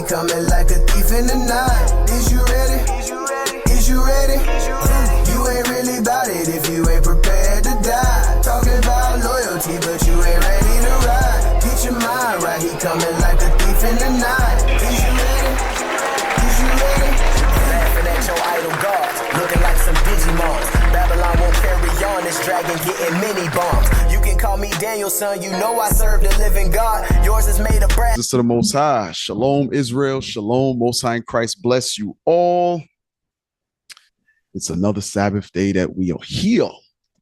coming like a thief in the night. Is you ready? Is you ready? You ain't really about it if you ain't prepared to die. Talking about loyalty, but you ain't ready to ride. Get your mind right, he coming like a thief in the night. Is you ready? Is you ready? Laughing at your idol gods, looking like some Digimons. Babylon won't carry on, this dragon getting mini bombs. You can call me Daniel, son, you know I serve the living God. Yours is made of brass. To the Most High. Shalom, Israel. Shalom, Most High in Christ. Bless you all. It's another Sabbath day that we are here.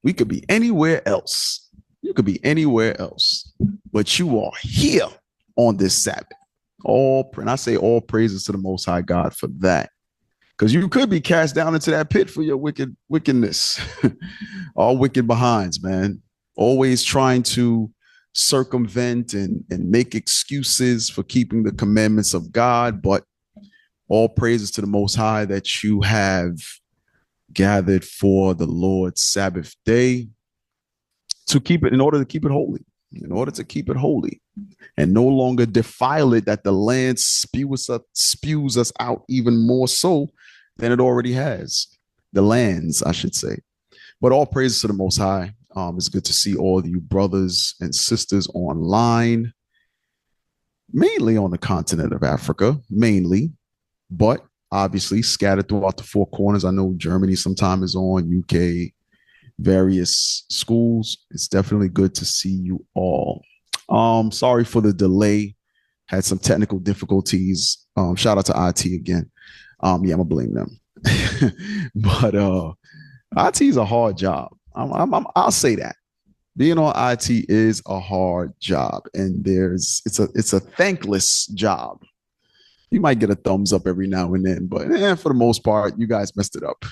We could be anywhere else. You could be anywhere else, but you are here on this Sabbath. And I say all praises to the Most High God for that, because you could be cast down into that pit for your wickedness. All wicked behinds, man. Always trying to circumvent and make excuses for keeping the commandments of God. But all praises to the Most High that you have gathered for the Lord's Sabbath day to keep it, in order to keep it holy, and no longer defile it, that the land spews us out even more so than it already has. The lands, I should say. But all praises to the Most High. It's good to see all of you brothers and sisters online, mainly on the continent of Africa, but obviously scattered throughout the four corners. I know Germany sometimes is on, UK, various schools. It's definitely good to see you all. Sorry for the delay. Had some technical difficulties. Shout out to IT again. I'm gonna blame them. But IT is a hard job. I'll say that. Being on IT is a hard job, and it's a thankless job. You might get a thumbs up every now and then, but for the most part, you guys messed it up.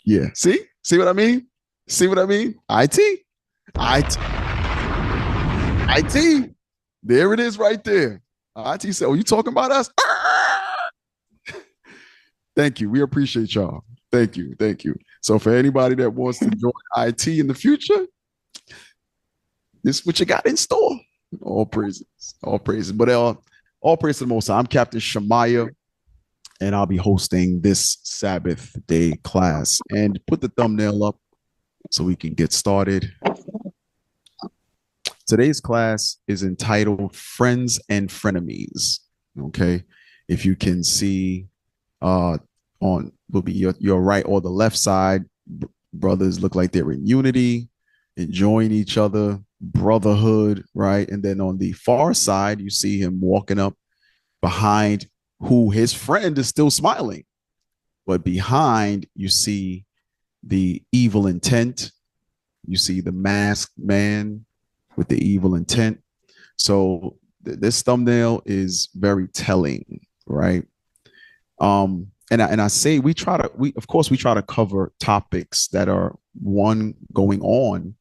Yeah. See what I mean? IT. There it is right there. IT said, "Oh, you talking about us?" Thank you. We appreciate y'all. Thank you. So for anybody that wants to join IT in the future, this is what you got in store. All praises. But all praise to the Most High. I'm Captain Shemaiah, and I'll be hosting this Sabbath day class. And put the thumbnail up so we can get started. Today's class is entitled Friends and Frenemies. Okay. If you can see will be your right or the left side, brothers look like they're in unity, enjoying each other, brotherhood, right? And then on the far side, you see him walking up behind who his friend is still smiling. But behind, you see the evil intent. You see the masked man with the evil intent. So this thumbnail is very telling, right? And I say we try to cover topics that are going on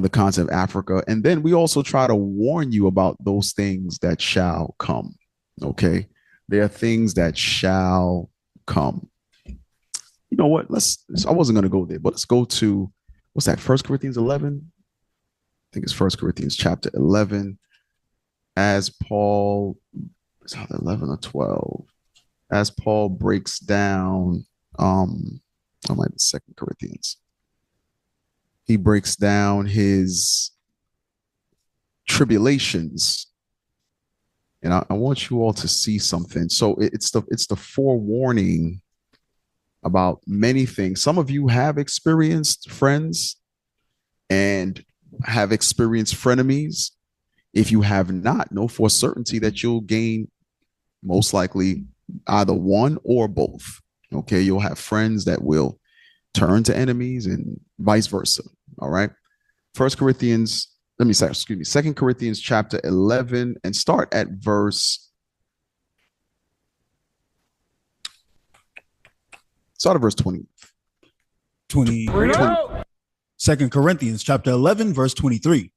the continent of Africa, and then we also try to warn you about those things that shall come. Okay, there are things that shall come. You know what? I wasn't going to go there, but let's go to what's that? 1 Corinthians 11. I think it's 1 Corinthians chapter 11. As Paul, is it 11 or 12? As Paul breaks down, I might be 2 Corinthians. He breaks down his tribulations, and I want you all to see something. So it's the forewarning about many things. Some of you have experienced friends and have experienced frenemies. If you have not, know for certainty that you'll gain most likely either one or both. Okay, you'll have friends that will turn to enemies and vice versa. All right. 2 Corinthians chapter 11, and start at verse 20. 2 Corinthians chapter 11, verse 23.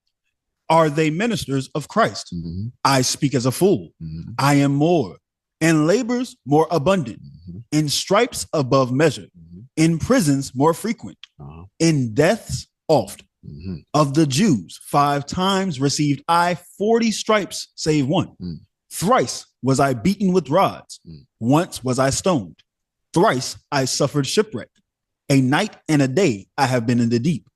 Are they ministers of Christ? Mm-hmm. I speak as a fool. Mm-hmm. I am more, in labors more abundant, mm-hmm. in stripes above measure, mm-hmm. in prisons more frequent, in deaths oft, Of the Jews, 5 times received I 40 stripes, save one. Thrice was I beaten with rods. Once was I stoned. Thrice I suffered shipwreck. A night and a day I have been in the deep.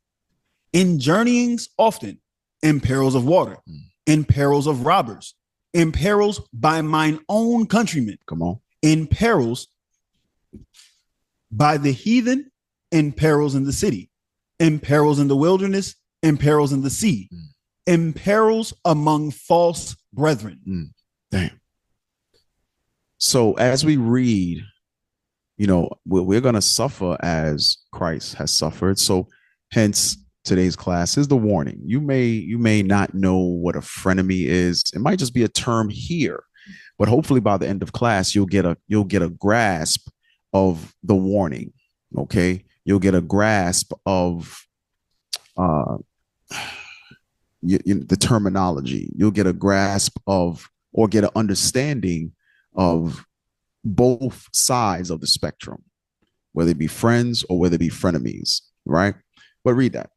In journeyings often, in perils of water, in perils of robbers, in perils by mine own countrymen. Come on. In perils by the heathen, in perils in the city, in perils in the wilderness, in perils in the sea, in perils among false brethren. Damn. So as we read, we're going to suffer as Christ has suffered. So hence today's class is the warning. You may not know what a frenemy is. It might just be a term here, but hopefully by the end of class, you'll get a grasp of the warning. Okay. You'll get a grasp of the terminology. You'll get a grasp of, or get an understanding of both sides of the spectrum, whether it be friends or whether it be frenemies, right? But read that.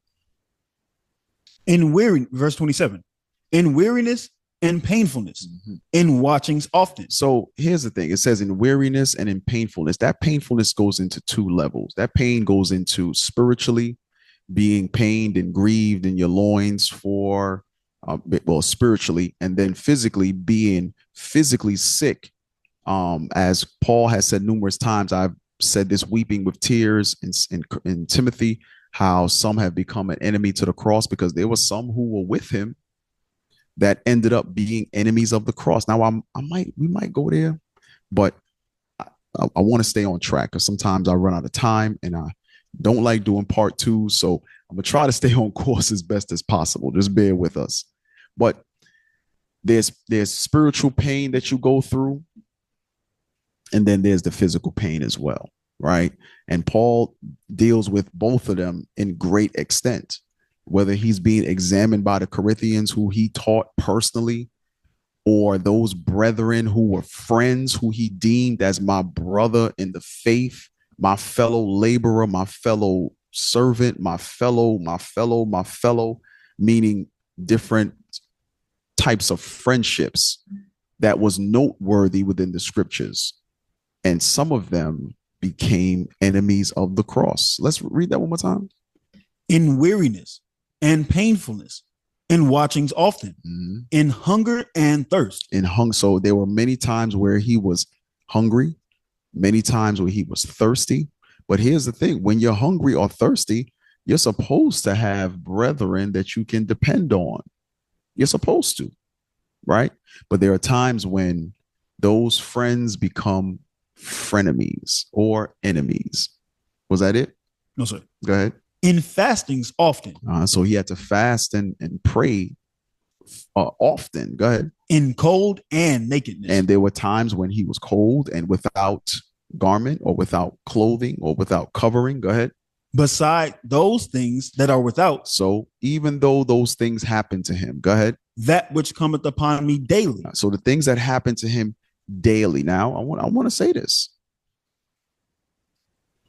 Verse 27, in weariness and painfulness, in watchings often. So here's the thing. It says in weariness and in painfulness. That painfulness goes into 2 levels. That pain goes into spiritually being pained and grieved in your loins for, spiritually, and then physically being physically sick. As Paul has said numerous times, I've said this weeping with tears in Timothy, how some have become an enemy to the cross because there were some who were with him that ended up being enemies of the cross. Now we might go there, but I want to stay on track because sometimes I run out of time and I don't like doing part 2. So I'm gonna try to stay on course as best as possible. Just bear with us. But there's spiritual pain that you go through, and then there's the physical pain as well, right? And Paul deals with both of them in great extent, whether he's being examined by the Corinthians who he taught personally, or those brethren who were friends who he deemed as my brother in the faith, my fellow laborer, my fellow servant, my fellow, meaning different types of friendships that was noteworthy within the scriptures. And some of them became enemies of the cross. Let's read that one more time. In weariness and painfulness, in watchings often, in hunger and thirst. So there were many times where he was hungry, many times where he was thirsty. But here's the thing. When you're hungry or thirsty, you're supposed to have brethren that you can depend on. You're supposed to, right? But there are times when those friends become frenemies or enemies. Was that it? No, sir. Go ahead. In fastings often. So he had to fast and pray often. Go ahead. In cold and nakedness. And there were times when he was cold and without garment or without clothing or without covering. Go ahead. Beside those things that are without. So even though those things happen to him, go ahead. That which cometh upon me daily. So the things that happen to him daily. Now, I want to say this.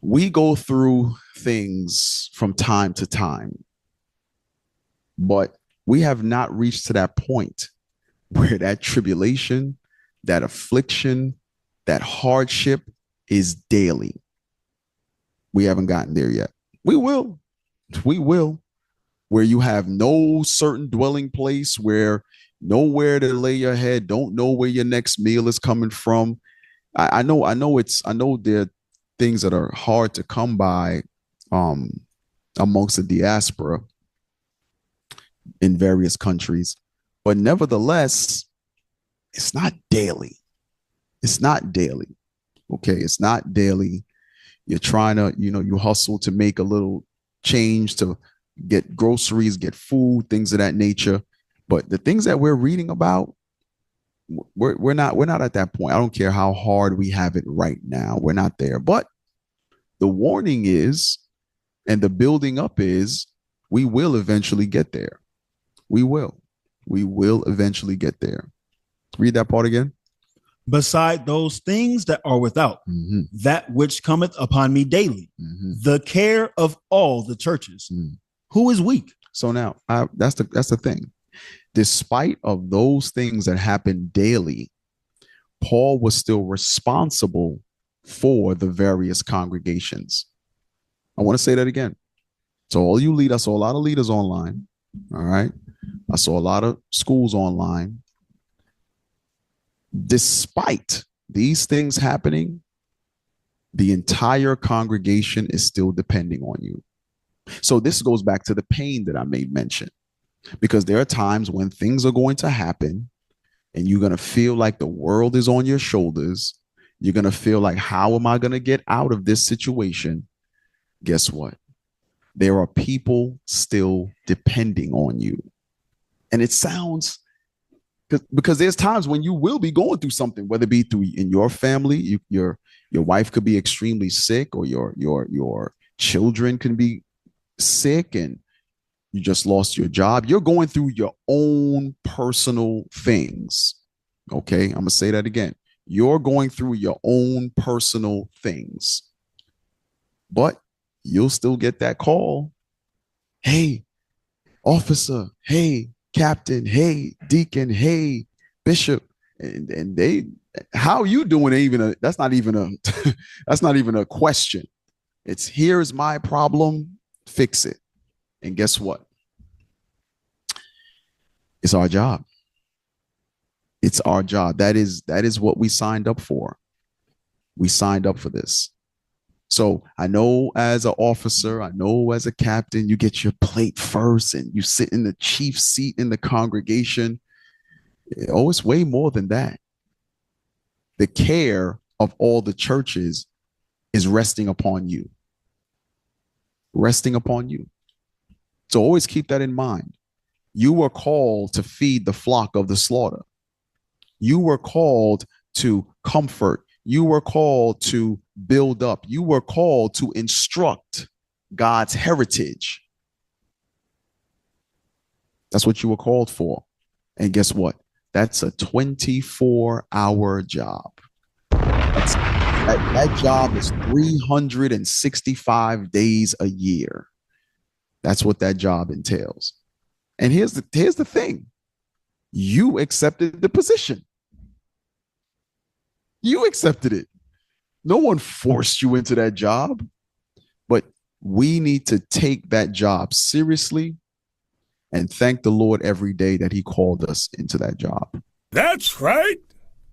We go through things from time to time, but we have not reached to that point where that tribulation, that affliction, that hardship is daily. We haven't gotten there yet. We will, where you have no certain dwelling place, where nowhere to lay your head, don't know where your next meal is coming from. I know there are things that are hard to come by amongst the diaspora in various countries, but nevertheless, it's not daily. It's not daily. Okay, it's not daily. You're trying to, you hustle to make a little change to get groceries, get food, things of that nature. But the things that we're reading about, we're not at that point. I don't care how hard we have it right now. We're not there. But the warning is, and the building up is, we will eventually get there. We will eventually get there. Read that part again. Beside those things that are without, that which cometh upon me daily, the care of all the churches. Who is weak? So now that's the thing. Despite of those things that happen daily, Paul was still responsible for the various congregations. I want to say that again. So all you leaders, I saw a lot of leaders online. All right. I saw a lot of schools online. Despite these things happening, the entire congregation is still depending on you. So this goes back to the pain that I made mention, because there are times when things are going to happen and you're going to feel like the world is on your shoulders. You're going to feel like, how am I going to get out of this situation? Guess what? There are people still depending on you. And it sounds, because there's times when you will be going through something, whether it be through in your family, your wife could be extremely sick, or your children can be sick, and you just lost your job. You're going through your own personal things. Okay, I'm gonna say that again. You're going through your own personal things, but you'll still get that call. Hey, officer. Hey, captain. Hey, deacon. Hey, bishop. And they, how you doing? That's not even a question. It's, here's my problem, fix it. And guess what? It's our job. It's our job. That is what we signed up for. We signed up for this. So I know as an officer, I know as a captain, you get your plate first and you sit in the chief seat in the congregation. Oh, it's way more than that. The care of all the churches is resting upon you. Resting upon you. So always keep that in mind. You were called to feed the flock of the slaughter. You were called to comfort. You were called to build up. You were called to instruct God's heritage. That's what you were called for. And guess what? That's a 24-hour job. That job is 365 days a year. That's what that job entails. And here's the thing. You accepted the position. You accepted it. No one forced you into that job, but we need to take that job seriously and thank the Lord every day that he called us into that job. That's right.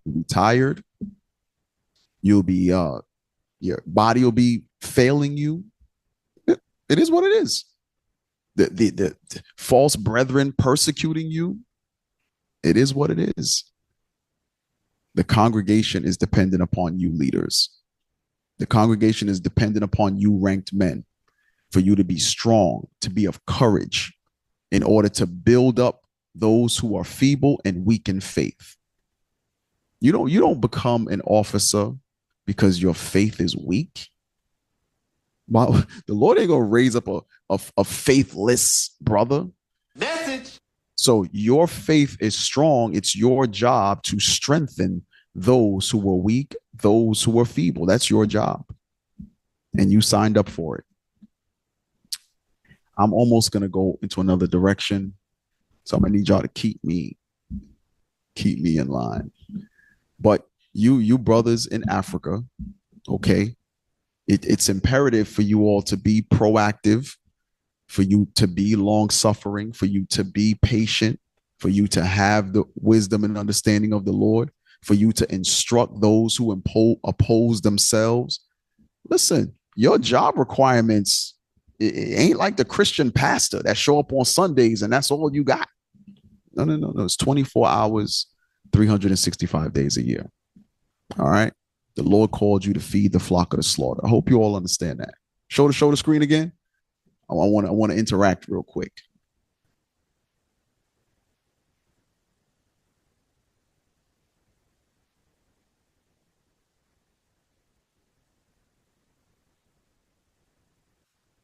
You'll be tired. You'll be, your body will be failing you. It is what it is. The false brethren persecuting you. It is what it is. The congregation is dependent upon you leaders. The congregation is dependent upon you ranked men, for you to be strong, to be of courage, in order to build up those who are feeble and weak in faith. You don't become an officer because your faith is weak. Wow, the Lord ain't gonna raise up a faithless brother. Message. So your faith is strong. It's your job to strengthen those who are weak, those who are feeble. That's your job. And you signed up for it. I'm almost going to go into another direction. So I'm going to need y'all to keep me in line. But you brothers in Africa, okay, it's imperative for you all to be proactive, for you to be long suffering, for you to be patient, for you to have the wisdom and understanding of the Lord, for you to instruct those who oppose themselves. Listen, your job requirements, it ain't like the Christian pastor that show up on Sundays and that's all you got. No. It's 24 hours, 365 days a year. All right. The Lord called you to feed the flock of the slaughter. I hope you all understand that. Show the screen again. I want to interact real quick.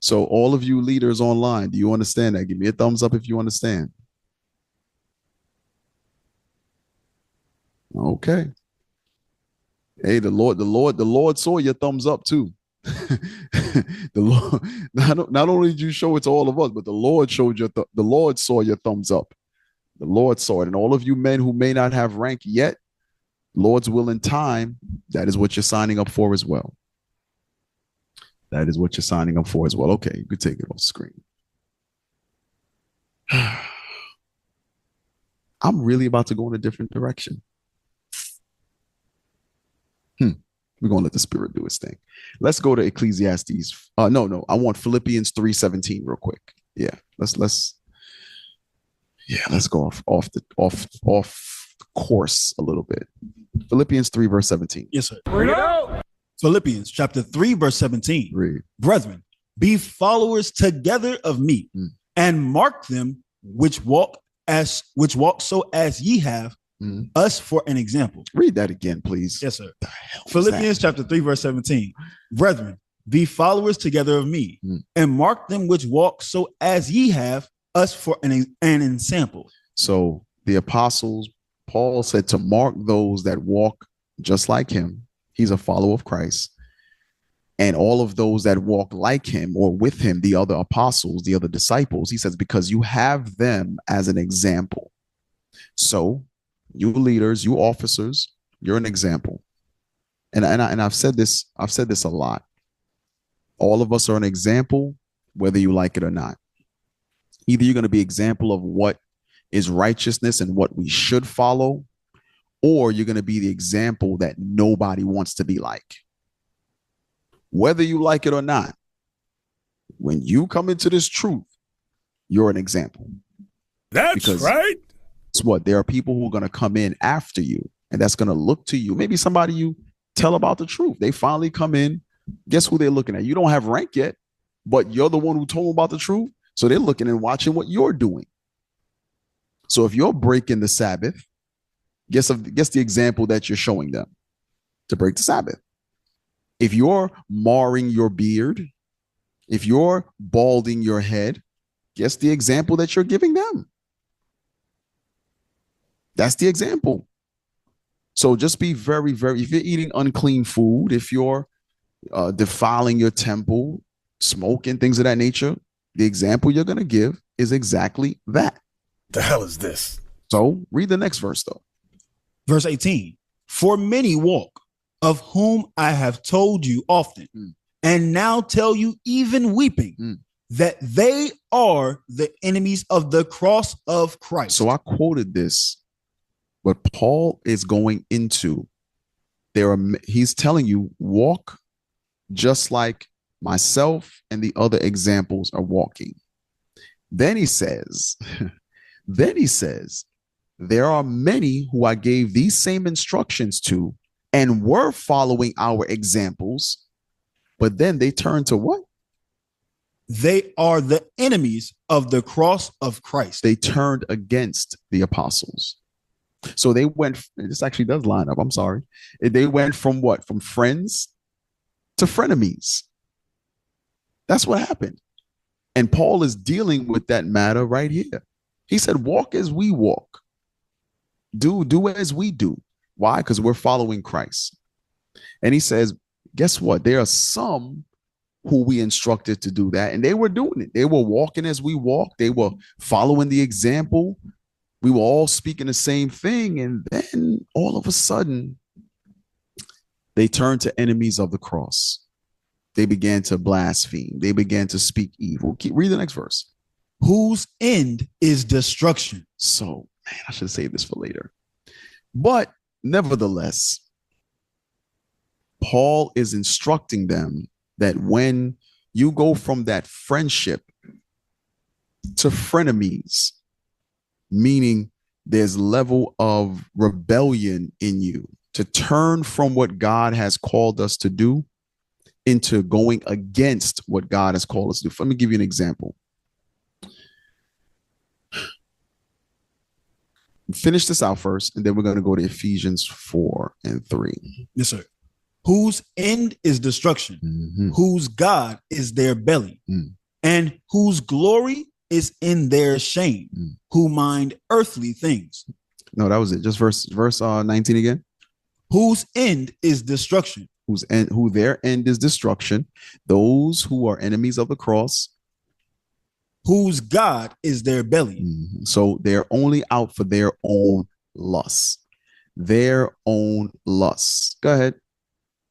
So all of you leaders online, do you understand that? Give me a thumbs up if you understand. Okay. Hey, the Lord saw your thumbs up too. the Lord, not only did you show it to all of us, but the Lord showed the Lord saw your thumbs up. The Lord saw it. And all of you men who may not have rank yet, Lord's will in time, that is what you're signing up for as well. That is what you're signing up for as well. Okay, you could take it off screen. I'm really about to go in a different direction. We're going to let the Spirit do its thing. Let's go to Ecclesiastes. No. I want Philippians 3:17 real quick. Yeah, let's go off course a little bit. Philippians 3 verse 17. Yes, sir. Bring it out. Philippians chapter 3 verse 17. Read. Brethren, be followers together of me, and mark them which walk so as ye have us for an example. Read that again, please. Yes, sir. Philippians chapter 3 verse 17. Brethren, be followers together of me, and mark them which walk so as ye have us for an example. So the apostles, Paul said to mark those that walk just like him. He's a follower of Christ. And all of those that walk like him or with him, the other apostles, the other disciples, he says, because you have them as an example. So you leaders, you officers, you're an example. And I've said this a lot. All of us are an example, whether you like it or not. Either you're going to be example of what is righteousness and what we should follow, or you're going to be the example that nobody wants to be like. Whether you like it or not, when you come into this truth, you're an example. That's right. It's what? There are people who are going to come in after you, and that's going to look to you. Maybe somebody you tell about the truth. They finally come in. Guess who they're looking at? You don't have rank yet, but you're the one who told them about the truth. So they're looking and watching what you're doing. So if you're breaking the Sabbath, guess the example that you're showing them to break the Sabbath. If you're marring your beard, if you're balding your head, guess the example that you're giving them. That's the example. So just be very, very, if you're eating unclean food, if you're defiling your temple, smoking, things of that nature, the example you're going to give is exactly that. The hell is this? So read the next verse, though. Verse 18. For many walk, of whom I have told you often, and now tell you even weeping, that they are the enemies of the cross of Christ. So I quoted this, but Paul is going into, he's telling you, walk just like myself and the other examples are walking. Then he says, there are many who I gave these same instructions to and were following our examples, but then they turn to what? They are the enemies of the cross of Christ. They turned against the apostles. So they went, this actually does line up, I'm sorry. They went from what? From friends to frenemies. That's what happened. And Paul is dealing with that matter right here. He said, walk as we walk. Do as we do. Why? Because we're following Christ. And he says, guess what? There are some who we instructed to do that, and they were doing it. They were walking as we walk. They were following the example. We were all speaking the same thing. And then all of a sudden, they turned to enemies of the cross. They began to blaspheme. They began to speak evil. Read the next verse. Whose end is destruction. So, man, I should save this for later. But nevertheless, Paul is instructing them that when you go from that friendship to frenemies, meaning there's level of rebellion in you, to turn from what God has called us to do into going against what God has called us to do. Let me give you an example. Finish this out first, and then we're going to go to Ephesians 4 and 3. Yes, sir. Whose end is destruction, whose God is their belly, and whose glory is in their shame, who mind earthly things. No, that was it. Just verse 19 again. Whose end is destruction, who their end is destruction, those who are enemies of the cross, whose God is their belly. So they're only out for their own lusts. Their own lusts. Go ahead.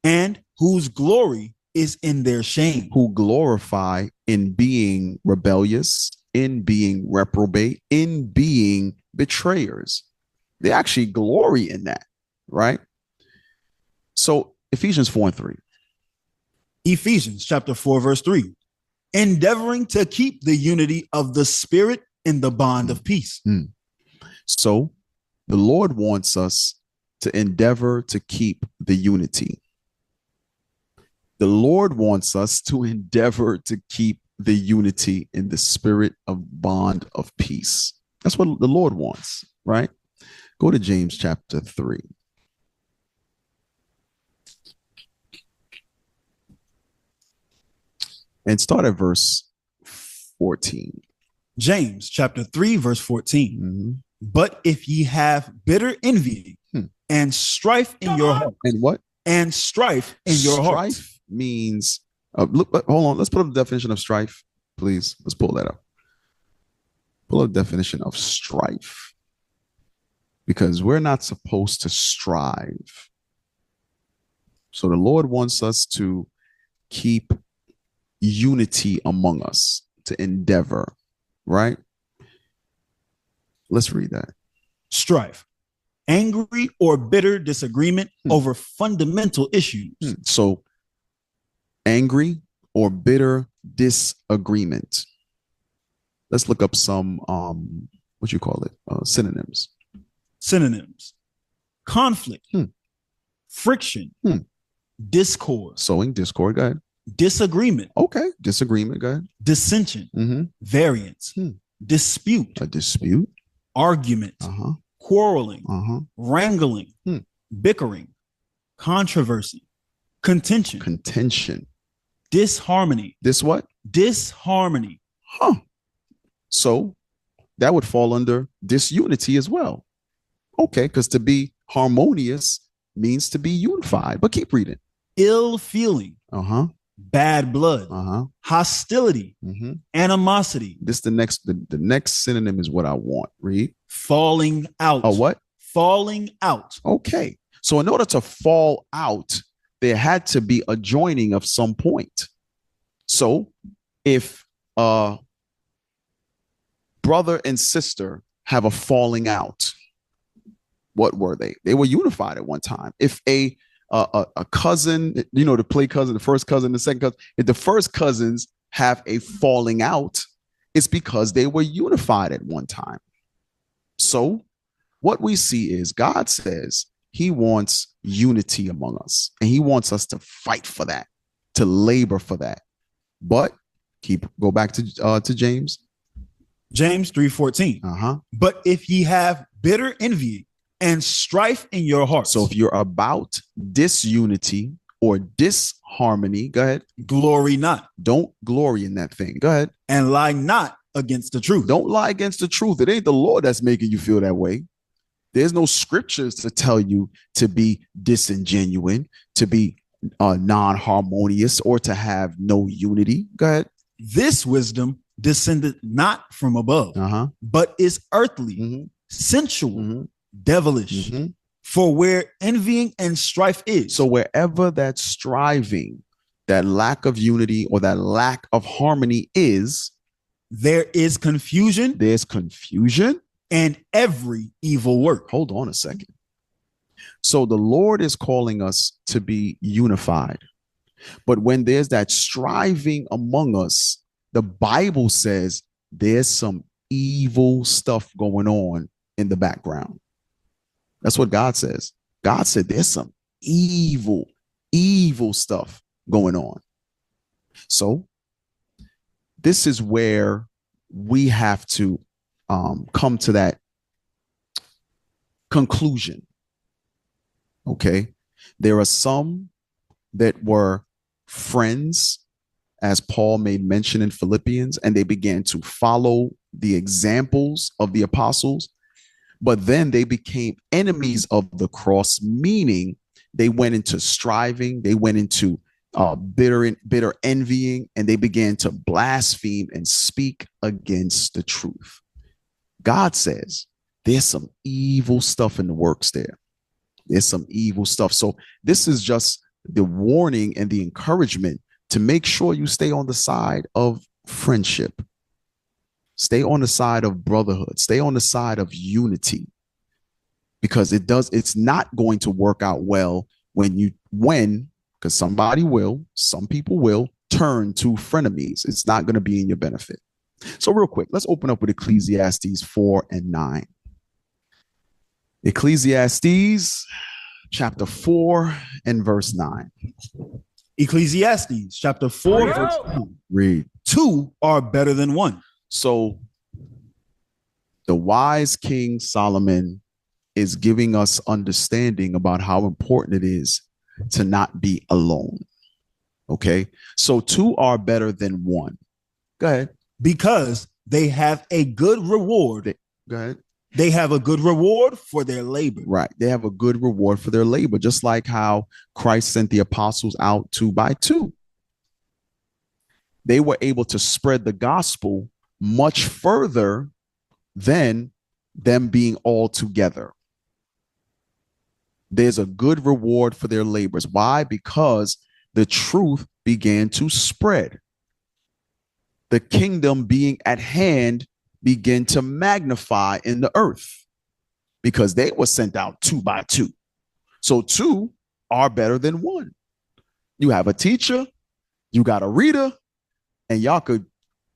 And whose glory is in their shame. Who glorify in being rebellious, in being reprobate, in being betrayers. They actually glory in that, right? So Ephesians 4:3. Ephesians chapter 4, verse 3. Endeavoring to keep the unity of the Spirit in the bond of peace. So the Lord wants us to endeavor to keep the unity. The Lord wants us to endeavor to keep the unity in the spirit of bond of peace. That's what the Lord wants, right? Go to James chapter 3. And start at verse 14. James chapter 3, verse 14. But if ye have bitter envy and strife in your heart. And what? And strife in your heart. Strife means, look, hold on. Let's put up the definition of strife, please. Let's pull that up. Pull up the definition of strife. Because we're not supposed to strive. So the Lord wants us to keep unity among us, to endeavor, right? Let's read that. Strife, angry or bitter disagreement over fundamental issues. So angry or bitter disagreement. Let's look up some, what you call it? Synonyms. Synonyms: conflict, friction, discord. Sowing discord, go ahead. Disagreement. Okay, disagreement, go ahead. Dissension, variance, dispute, A dispute, argument, quarreling, wrangling, bickering, controversy, contention, disharmony. This what? Disharmony. So that would fall under disunity as well. Okay, because to be harmonious means to be unified. But keep reading. Ill feeling, bad blood, hostility, animosity. This the next synonym is what I want. Read. Falling out. A what? Falling out. Okay. So in order to fall out, there had to be a joining of some point. So if brother and sister have a falling out, what were they? They were unified at one time. If a cousin, to play cousin, the first cousin, the second cousin, if the first cousins have a falling out, it's because they were unified at one time. So what we see is God says he wants unity among us, and he wants us to fight for that, to labor for that. But go back to James. James 3:14. But if ye have bitter envy and strife in your hearts. So if you're about disunity or disharmony, go ahead. Glory not. Don't glory in that thing. Go ahead. And lie not against the truth. Don't lie against the truth. It ain't the Lord that's making you feel that way. There's no scriptures to tell you to be disingenuine, to be non-harmonious, or to have no unity. Go ahead. This wisdom descended not from above, but is earthly, sensual, devilish. For where envying and strife is. So wherever that striving, that lack of unity or that lack of harmony is, there is confusion. There's confusion. And every evil work. Hold on a second. So the Lord is calling us to be unified. But when there's that striving among us, the Bible says there's some evil stuff going on in the background. That's what God says. God said there's some evil stuff going on. So this is where we have to come to that conclusion. Okay. There are some that were friends, as Paul made mention in Philippians, and they began to follow the examples of the apostles. But then they became enemies of the cross, meaning they went into striving, they went into bitter envying, and they began to blaspheme and speak against the truth. God says there's some evil stuff in the works there. There's some evil stuff. So this is just the warning and the encouragement to make sure you stay on the side of friendship. Stay on the side of brotherhood. Stay on the side of unity. Because it's not going to work out well because some people will turn to frenemies. It's not going to be in your benefit. So real quick, let's open up with Ecclesiastes 4 and 9. Ecclesiastes chapter 4 and verse 9. Ecclesiastes chapter 4, verse 9. Read. 2 are better than 1. So the wise King Solomon is giving us understanding about how important it is to not be alone. Okay. So 2 are better than 1. Go ahead. Because they have a good reward. Go ahead. They have a good reward for their labor. Right. They have a good reward for their labor, just like how Christ sent the apostles out 2 by 2. They were able to spread the gospel much further than them being all together. There's a good reward for their labors. Why? Because the truth began to spread. The kingdom being at hand began to magnify in the earth because they were sent out 2 by 2. So 2 are better than 1. You have a teacher, you got a reader, and y'all could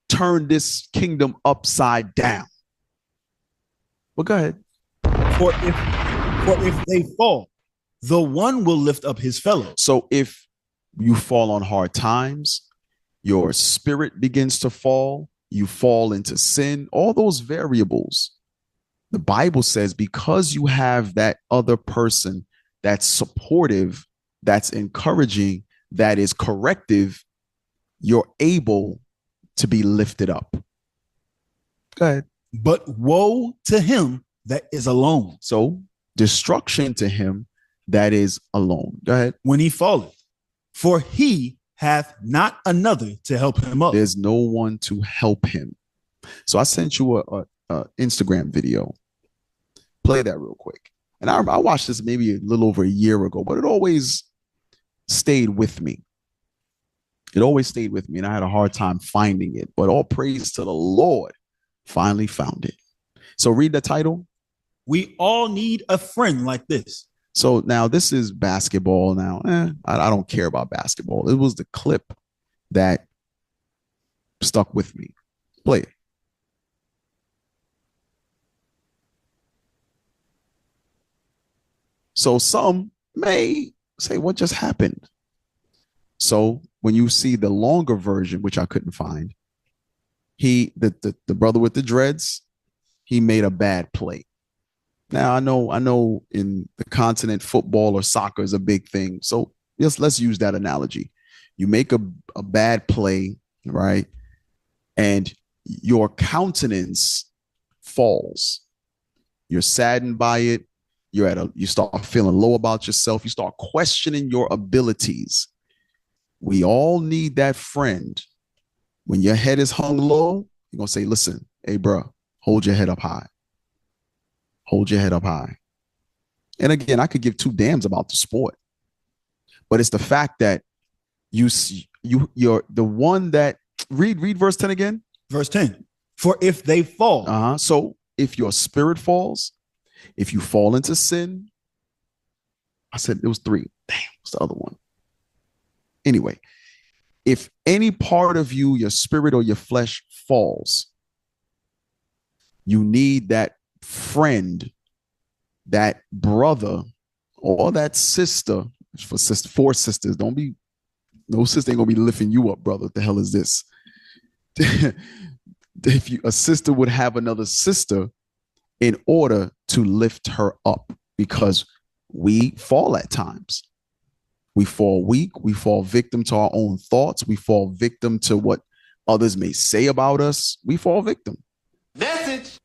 turn this kingdom upside down. Well, go ahead. For if they fall, the one will lift up his fellow. So if you fall on hard times, your spirit begins to fall, you fall into sin, all those variables. The Bible says because you have that other person that's supportive, that's encouraging, that is corrective, you're able to be lifted up. Go ahead. But woe to him that is alone. So destruction to him that is alone. Go ahead. When he falleth, for he hath not another to help him up. There's no one to help him. So I sent you a Instagram video. Play that real quick. And I watched this maybe a little over a year ago, but it always stayed with me. It always stayed with me, and I had a hard time finding it. But all praise to the Lord, finally found it. So read the title. We all need a friend like this. So now this is basketball. Now, I don't care about basketball. It was the clip that stuck with me. Play it. So some may say, what just happened? So when you see the longer version, which I couldn't find, the brother with the dreads, he made a bad play. Now I know in the continent, football or soccer is a big thing. So let's use that analogy. You make a bad play, right? And your countenance falls. You're saddened by it. You start feeling low about yourself. You start questioning your abilities. We all need that friend. When your head is hung low, you're going to say, listen, hey, bro, hold your head up high. Hold your head up high. And again, I could give 2 damns about the sport, but it's the fact that you're the one that read verse 10 again. Verse 10. For if they fall. So if your spirit falls, if you fall into sin, I said it was 3. Damn, what's the other one? Anyway, if any part of you, your spirit or your flesh falls, you need that friend, that brother, or that sister. For sisters, no sister ain't gonna be lifting you up, brother. What the hell is this? If a sister would have another sister in order to lift her up, because we fall at times. We fall weak. We fall victim to our own thoughts. We fall victim to what others may say about us. We fall victim. Message.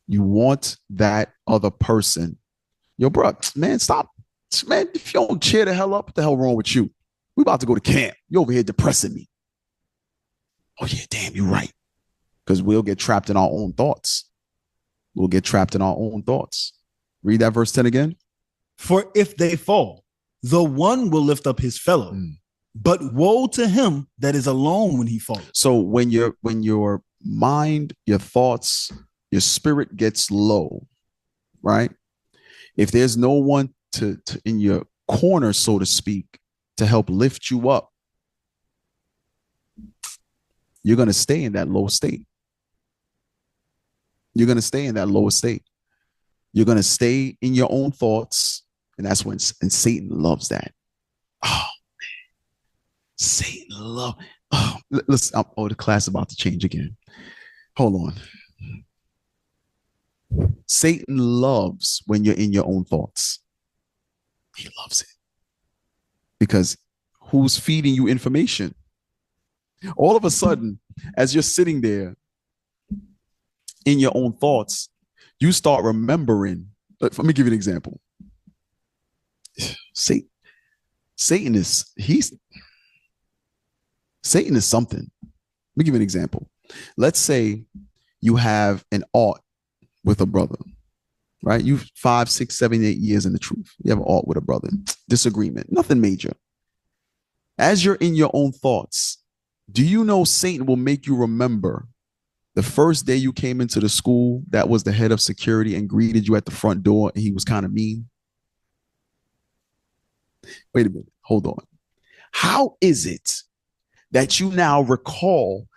You want that other person. Yo, bro, man, stop. Man, if you don't cheer the hell up, what the hell wrong with you? We about to go to camp. You over here depressing me. Oh, yeah, damn, you're right. Because we'll get trapped in our own thoughts. We'll get trapped in our own thoughts. Read that verse 10 again. For if they fall, the one will lift up his fellow. But woe to him that is alone when he falls. So when your mind, your thoughts, your spirit gets low, right? If there's no one to in your corner, so to speak, to help lift you up, you're going to stay in that low state. You're going to stay in that lower state. You're going to stay in your own thoughts. And that's when, and Satan loves that. Oh, man. Satan love. Oh, listen, the class is about to change again. Hold on. Satan loves when you're in your own thoughts. He loves it. Because who's feeding you information? All of a sudden, as you're sitting there in your own thoughts, you start remembering. Let me give you an example. Satan is something. Let me give you an example. Let's say you have an art with a brother, right? You 5, 6, 7, 8 years in the truth. You have an art with a brother. Disagreement, nothing major. As you're in your own thoughts, do you know Satan will make you remember the first day you came into the school that was the head of security and greeted you at the front door and he was kind of mean? Wait a minute. Hold on. How is it that you now recall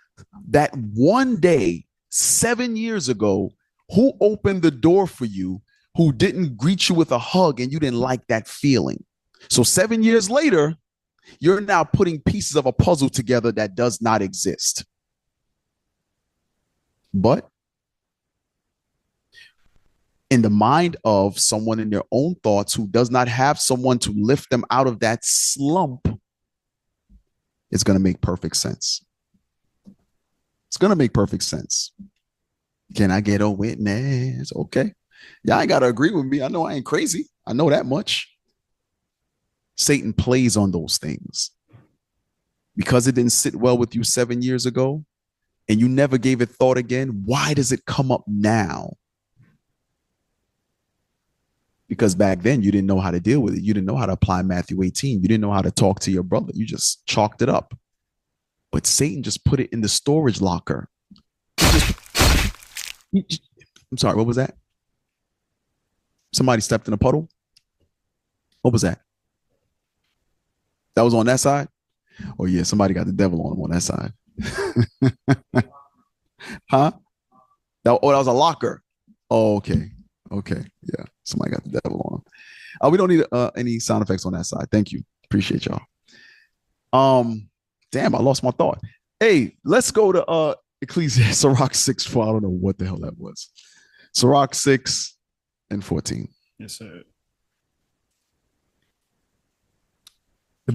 that one day 7 years ago, who opened the door for you, who didn't greet you with a hug and you didn't like that feeling? So 7 years later, you're now putting pieces of a puzzle together that does not exist. But in the mind of someone in their own thoughts who does not have someone to lift them out of that slump, it's going to make perfect sense. It's going to make perfect sense. Can I get a witness? Okay. Y'all ain't got to agree with me. I know I ain't crazy. I know that much. Satan plays on those things. Because it didn't sit well with you 7 years ago and you never gave it thought again, why does it come up now? Because back then you didn't know how to deal with it. You didn't know how to apply Matthew 18. You didn't know how to talk to your brother. You just chalked it up. But Satan just put it in the storage locker. I'm sorry, what was that? Somebody stepped in a puddle? What was that? That was on that side? Oh, yeah, somebody got the devil on him on that side. Huh? That was a locker. Oh, okay. Okay. Yeah, somebody got the devil on him. We don't need any sound effects on that side. Thank you. Appreciate y'all. Damn, I lost my thought. Hey, let's go to Ecclesiastes, Sirach 6:4. I don't know what the hell that was. Sirach 6:14. Yes, sir.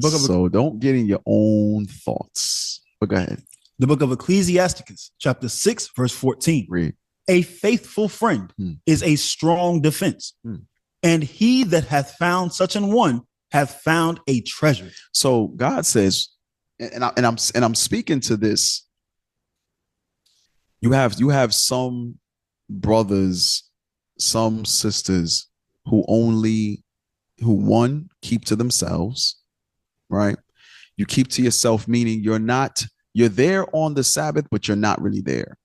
So don't get in your own thoughts. But go ahead. The book of Ecclesiasticus, chapter 6, verse 14. Read. A faithful friend is a strong defense, and he that hath found such an one hath found a treasure. So God says, and I'm speaking to this. You have some brothers, some sisters who one keep to themselves, right? You keep to yourself, meaning you're there on the Sabbath, but you're not really there.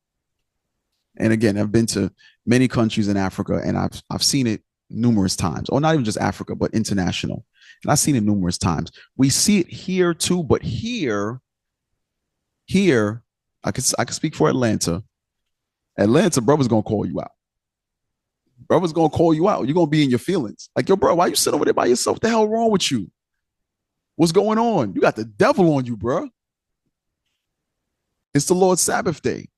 And again, I've been to many countries in Africa, and I've seen it numerous times, or not even just Africa, but international. And I've seen it numerous times. We see it here too, but here, I could speak for Atlanta. Atlanta, brother's gonna call you out. Brother's gonna call you out. You're gonna be in your feelings. Like, yo, bro, why you sitting over there by yourself? What the hell wrong with you? What's going on? You got the devil on you, bro. It's the Lord's Sabbath day.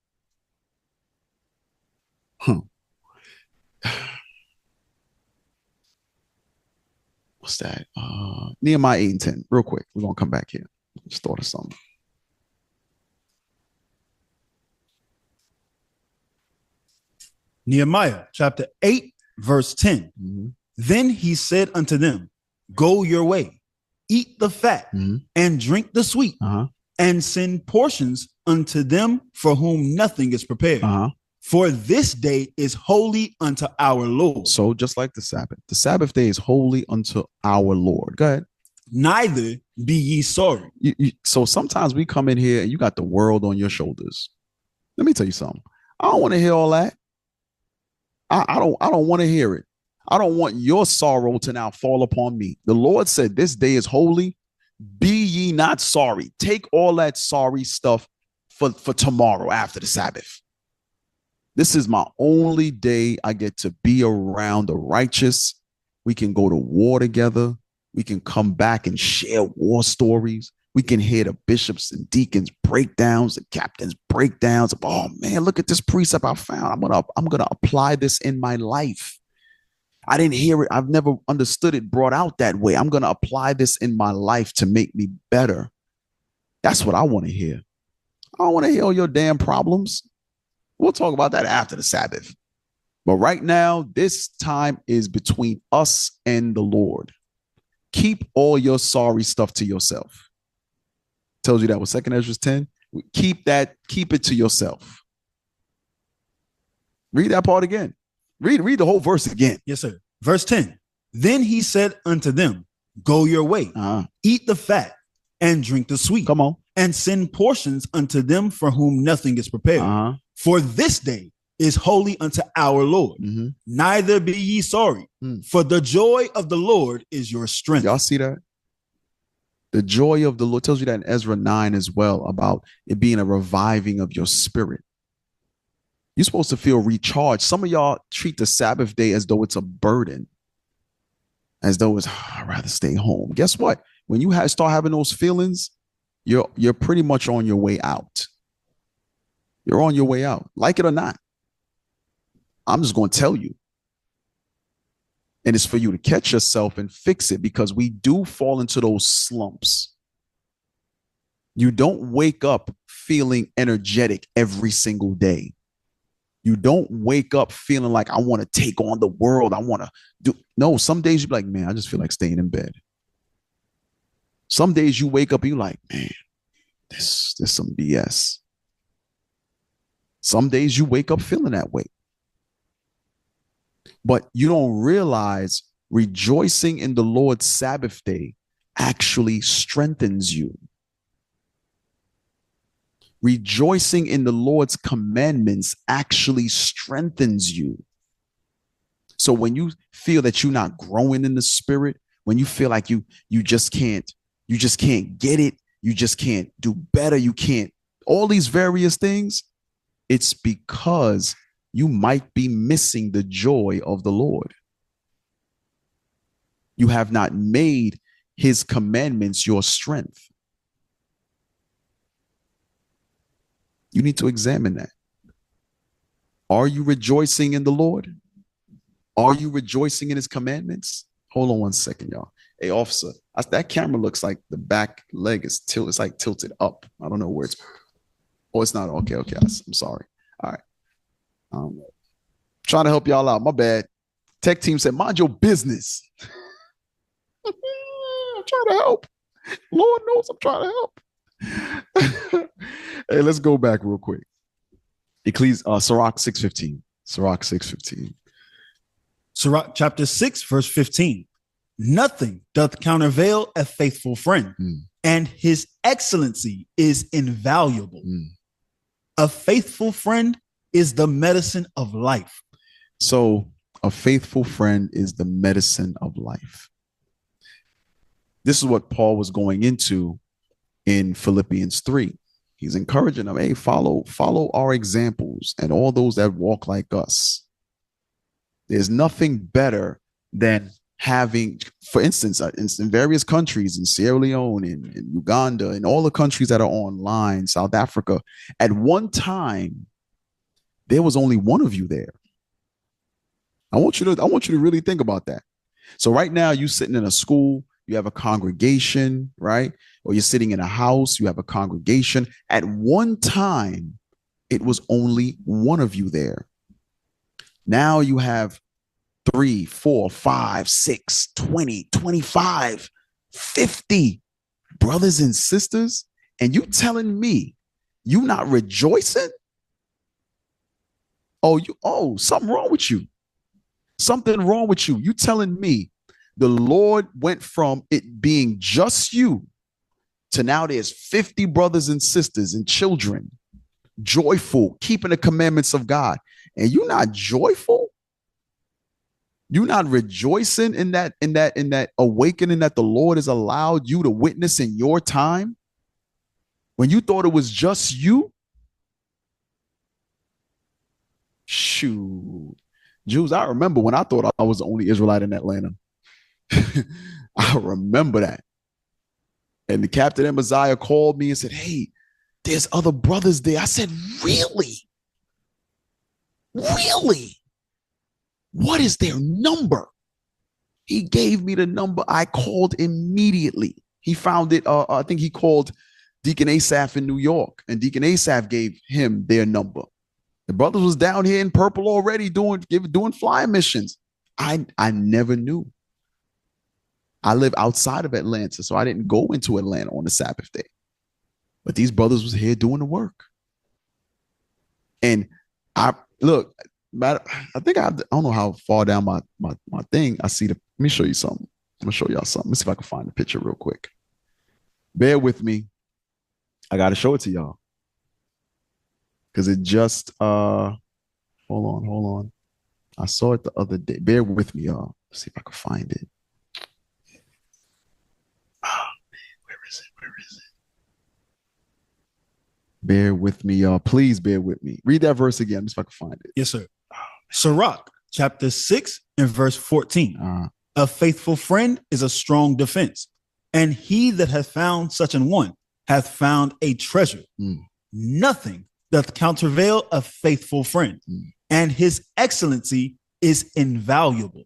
What's that? Nehemiah 8:10. Real quick. We're gonna come back here. Just thought of something. Nehemiah chapter 8, verse 10. Then he said unto them, go your way, eat the fat and drink the sweet, and send portions unto them for whom nothing is prepared. For this day is holy unto our Lord. So just like the Sabbath day is holy unto our Lord. Go ahead. Neither be ye sorry. So sometimes we come in here and you got the world on your shoulders. Let me tell you something. I don't want to hear all that. I don't want to hear it. I don't want your sorrow to now fall upon me. The Lord said, this day is holy. Be ye not sorry. Take all that sorry stuff for tomorrow after the Sabbath. This is my only day I get to be around the righteous. We can go to war together. We can come back and share war stories. We can hear the bishops and deacons breakdowns, the captains breakdowns of, oh man, look at this precept I found. I'm gonna apply this in my life. I didn't hear it. I've never understood it brought out that way. I'm gonna apply this in my life to make me better. That's what I want to hear. I don't want to hear all your damn problems. We'll talk about that after the Sabbath. But right now, this time is between us and the Lord. Keep all your sorry stuff to yourself. Tells you that with 2 Ezra 10. Keep it to yourself. Read that part again. Read the whole verse again. Yes, sir. Verse 10. Then he said unto them, go your way, eat the fat and drink the sweet. Come on. And send portions unto them for whom nothing is prepared. For this day is holy unto our Lord. Neither be ye sorry, for the joy of the Lord is your strength. Y'all see that? The joy of the Lord tells you that in Ezra 9 as well, about it being a reviving of your spirit. You're supposed to feel recharged. Some of y'all treat the Sabbath day as though it's a burden, as though it's, I'd rather stay home. Guess what? When you start having those feelings, you're pretty much on your way out. You're on your way out, like it or not. I'm just going to tell you. And it's for you to catch yourself and fix it, because we do fall into those slumps. You don't wake up feeling energetic every single day. You don't wake up feeling like I want to take on the world. I want to do. No, some days you're like, man, I just feel like staying in bed. Some days you wake up and you're like, man, this some BS. Some days you wake up feeling that way. But you don't realize rejoicing in the Lord's Sabbath day actually strengthens you. Rejoicing in the Lord's commandments actually strengthens you. So when you feel that you're not growing in the spirit, when you feel like you just can't get it, you just can't do better, you can't, all these various things, it's because you might be missing the joy of the Lord. You have not made his commandments your strength. You need to examine that. Are you rejoicing in the Lord? Are you rejoicing in his commandments? Hold on one second, y'all. Hey, officer, that camera looks like the back leg is tilted. It's like tilted up. I don't know where it's. Oh, it's not. Okay. I'm sorry. All right. Trying to help y'all out. My bad. Tech team said, mind your business. I'm trying to help. Lord knows I'm trying to help. Hey, let's go back real quick. Sirach 6:15. Sirach 6:15. Sirach chapter 6, verse 15. Nothing doth countervail a faithful friend, and his excellency is invaluable. A faithful friend is the medicine of life. So a faithful friend is the medicine of life. This is what Paul was going into in Philippians 3. He's encouraging them, hey, follow our examples and all those that walk like us. There's nothing better than having, for instance, in various countries, in Sierra Leone, in Uganda, in all the countries that are online, South Africa, at one time, there was only one of you there. I want you to really think about that. So right now, you're sitting in a school, you have a congregation, right? Or you're sitting in a house, you have a congregation. At one time, it was only one of you there. Now you have 3, 4, 5, 6, 20, 25, 50 brothers and sisters, and you telling me you not rejoicing? Something wrong with you. Something wrong with you. You telling me the Lord went from it being just you to now there's 50 brothers and sisters and children, joyful, keeping the commandments of God, and you're not joyful? You're not rejoicing in that awakening that the Lord has allowed you to witness in your time when you thought it was just you? Shoot. Jews, I remember when I thought I was the only Israelite in Atlanta. I remember that. And the captain and Messiah called me and said, hey, there's other brothers there. I said, really? Really? What is their number? He gave me the number. I called immediately. He found it. I think he called Deacon Asaph in New York, and Deacon Asaph gave him their number. The brothers was down here in purple already doing flying missions. I never knew. I live outside of Atlanta, so I didn't go into Atlanta on the Sabbath day. But these brothers was here doing the work. And I think I don't know how far down my thing I see let me show you something. I'm gonna show y'all something. Let's see if I can find the picture real quick. Bear with me. I gotta show it to y'all. Because it just hold on. I saw it the other day. Bear with me, y'all. Let's see if I can find it. Where is it? Bear with me, y'all. Please bear with me. Read that verse again. Let's see if I can find it. Yes, sir. Sirach, chapter 6 and verse 14. A faithful friend is a strong defense, and he that hath found such an one hath found a treasure. Nothing doth countervail a faithful friend, and his excellency is invaluable.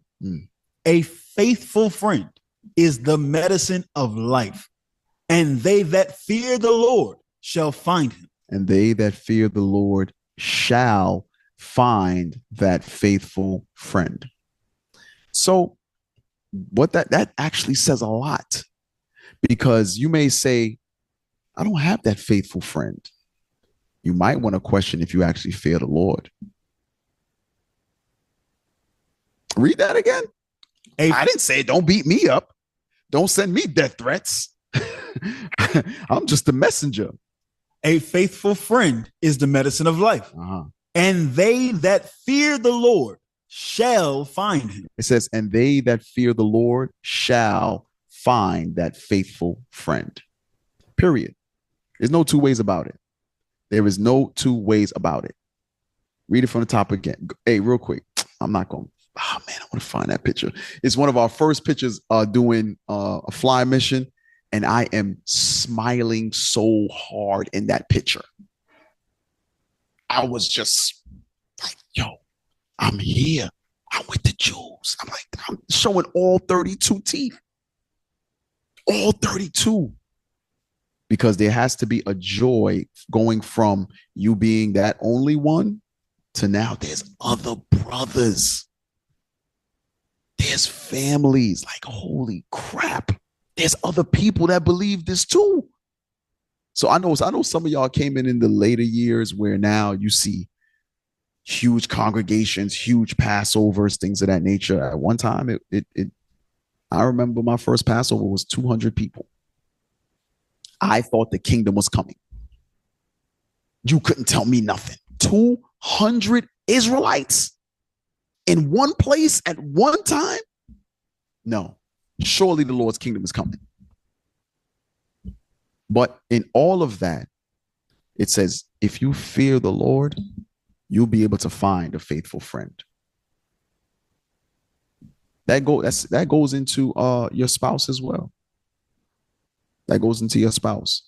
A faithful friend is the medicine of life, and they that fear the Lord shall find him. And they that fear the Lord shall find that faithful friend. So what that actually says a lot, because you may say, I don't have that faithful friend. You might want to question if you actually fear the Lord. Read that again. I didn't say don't beat me up. Don't send me death threats. I'm just a messenger. A faithful friend is the medicine of life. And they that fear the Lord shall find him. It says, and they that fear the Lord shall find that faithful friend. Period. There's no two ways about it. There is no two ways about it. Read it from the top again. Hey, real quick. I'm not going. Oh man, I want to find that picture. It's one of our first pictures doing a fly mission, and I am smiling so hard in that picture. I was just like, yo, I'm here. I'm with the Jews. I'm showing all 32 teeth. All 32. Because there has to be a joy going from you being that only one to now there's other brothers. There's families. Like, holy crap. There's other people that believe this too. So I know some of y'all came in the later years where now you see huge congregations, huge Passovers, things of that nature. At one time, I remember my first Passover was 200 people. I thought the kingdom was coming. You couldn't tell me nothing. 200 Israelites in one place at one time? No, surely the Lord's kingdom is coming. But in all of that, it says, if you fear the Lord, you'll be able to find a faithful friend. That goes into your spouse as well. That goes into your spouse.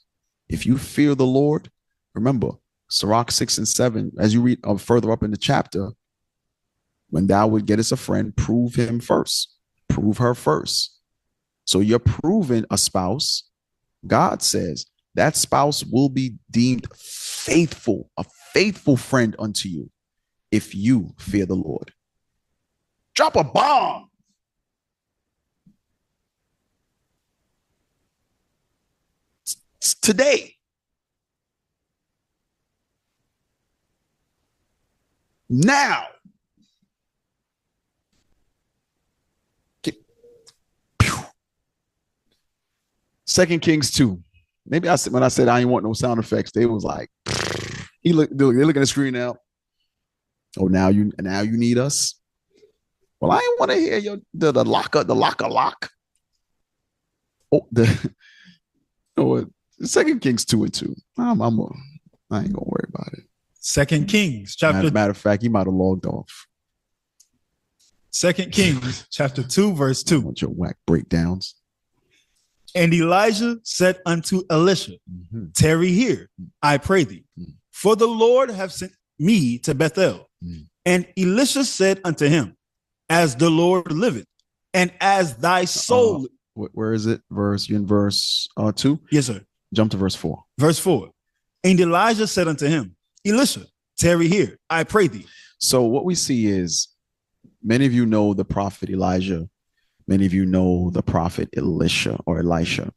If you fear the Lord, remember, Sirach 6 and 7, as you read further up in the chapter, when thou would get us a friend, prove him first. Prove her first. So you're proving a spouse. God says that spouse will be deemed faithful, a faithful friend unto you if you fear the Lord. Drop a bomb. It's today. Now. Second Kings 2. Maybe I said when I said I ain't want no sound effects, they was like, they're looking at the screen now. Oh, now you need us. Well, I ain't want to hear the lock. Oh, Second Kings 2 and 2. I ain't gonna worry about it. Second Kings chapter. Matter of fact, he might have logged off. Second Kings chapter 2 verse 2. I want your whack breakdowns. And Elijah said unto Elisha, tarry here, I pray thee, for the Lord have sent me to Bethel. And Elisha said unto him, as the Lord liveth, and as thy soul. Where is it? You in verse 2? Yes, sir. Jump to verse 4. Verse 4. And Elijah said unto him, Elisha, tarry here, I pray thee. So what we see is, many of you know the prophet Elijah. Many of you know the prophet Elisha or Elisha.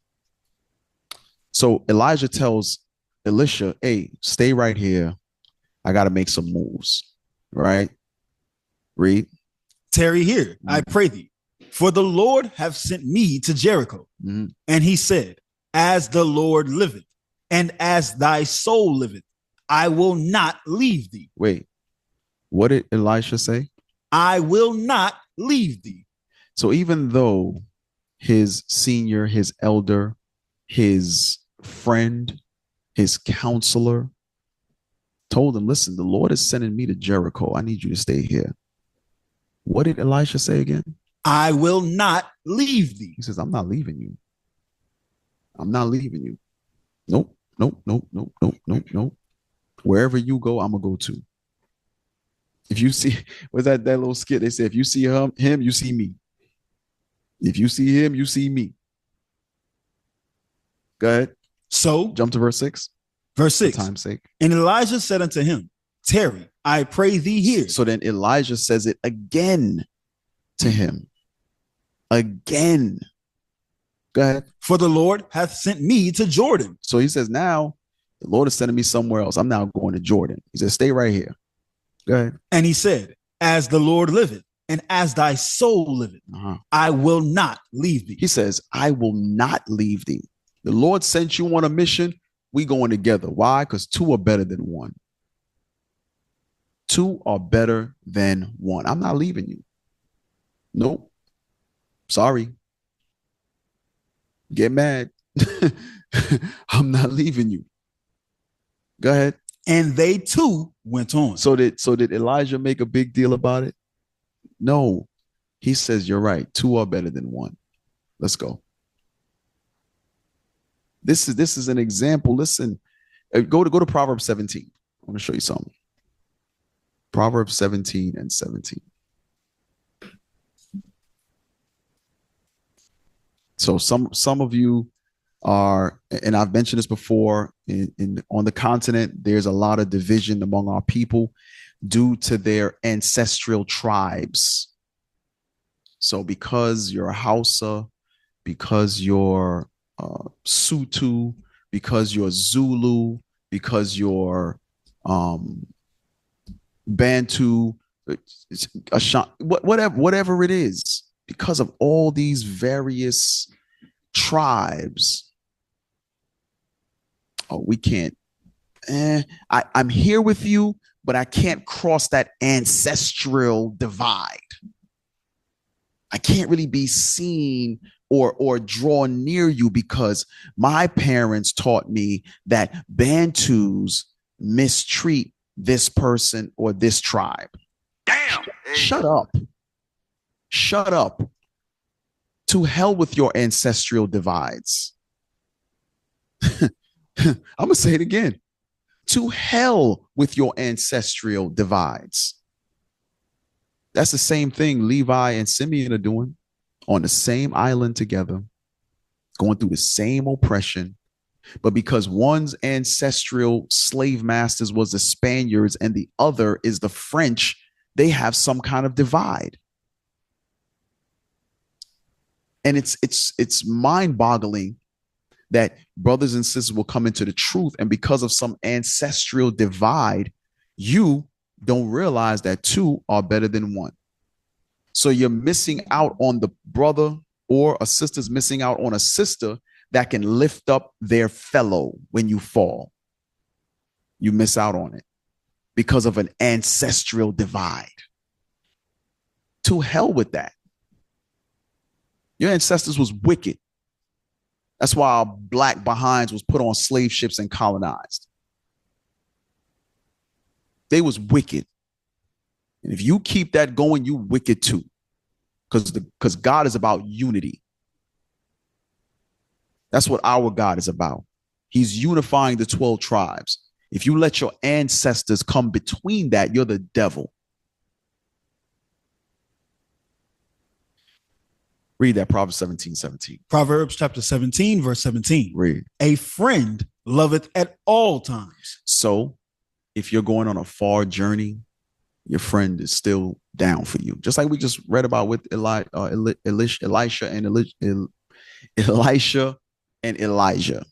So Elijah tells Elisha, hey, stay right here. I got to make some moves. Right? Read. Tarry here, I pray thee, for the Lord have sent me to Jericho. And he said, as the Lord liveth, and as thy soul liveth, I will not leave thee. Wait, what did Elisha say? I will not leave thee. So even though his senior, his elder, his friend, his counselor told him, listen, the Lord is sending me to Jericho. I need you to stay here. What did Elisha say again? I will not leave thee. He says, I'm not leaving you. I'm not leaving you. Nope. Wherever you go, I'm going to go too. If you see, what's that little skit? They say, if you see him, you see me. If you see him, you see me. Go ahead. So jump to verse 6. Verse 6. For time's sake. And Elijah said unto him, tarry, I pray thee here. So then Elijah says it again to him. Again. Go ahead. For the Lord hath sent me to Jordan. So he says, now the Lord is sending me somewhere else. I'm now going to Jordan. He says, stay right here. Go ahead. And he said, as the Lord liveth, and as thy soul liveth, I will not leave thee. He says, I will not leave thee. The Lord sent you on a mission. We going together. Why? Because two are better than one. Two are better than one. I'm not leaving you. Nope. Sorry. Get mad. I'm not leaving you. Go ahead. And they too went on. So did Elijah make a big deal about it? No. He says, you're right. Two are better than one. Let's go. This is an example. Listen, go to Proverbs 17. I want to show you something. Proverbs 17 and 17. So some of you are, and I've mentioned this before, on the continent, there's a lot of division among our people due to their ancestral tribes. So because you're a Hausa, because you're Sutu, because you're Zulu, because you're Bantu, whatever it is, because of all these various tribes, we can't. I'm here with you, but I can't cross that ancestral divide. I can't really be seen or draw near you because my parents taught me that Bantus mistreat this person or this tribe. Damn. Shut up. Shut up. To hell with your ancestral divides. I'm going to say it again. To hell with your ancestral divides. That's the same thing Levi and Simeon are doing on the same island together, going through the same oppression. But because one's ancestral slave masters was the Spaniards and the other is the French, they have some kind of divide. And it's mind-boggling that brothers and sisters will come into the truth, and because of some ancestral divide, you don't realize that two are better than one. So you're missing out on the brother, or a sister's missing out on a sister that can lift up their fellow when you fall. You miss out on it because of an ancestral divide. To hell with that. Your ancestors was wicked. That's why our black behinds was put on slave ships and colonized. They was wicked. And if you keep that going, you wicked too. Because God is about unity. That's what our God is about. He's unifying the 12 tribes. If you let your ancestors come between that, you're the devil. Read that, Proverbs 17:17. Proverbs chapter 17, verse 17. Read. A friend loveth at all times. So if you're going on a far journey, your friend is still down for you. Just like we just read about with Elisha and Elijah.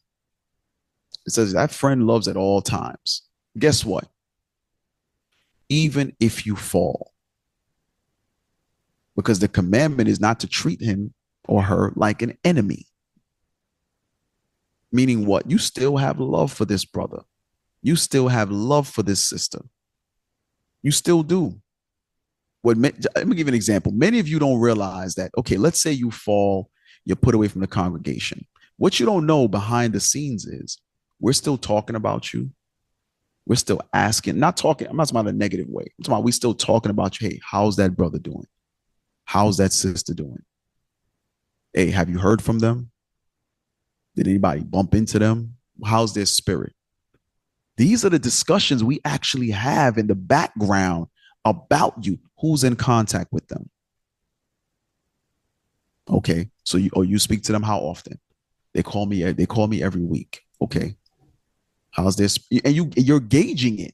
It says that friend loves at all times. Guess what? Even if you fall. Because the commandment is not to treat him or her like an enemy. Meaning what? You still have love for this brother. You still have love for this sister. You still do. Let me give you an example. Many of you don't realize that, okay, let's say you fall, you're put away from the congregation. What you don't know behind the scenes is we're still talking about you. We're still asking, I'm not talking about a negative way. I'm talking about we still talking about you. Hey, how's that brother doing? How's that sister doing? Hey, have you heard from them? Did anybody bump into them? How's their spirit? These are the discussions we actually have in the background about you. Who's in contact with them? Okay, so you speak to them how often? They call me every week. Okay. How's this? And you're gauging it.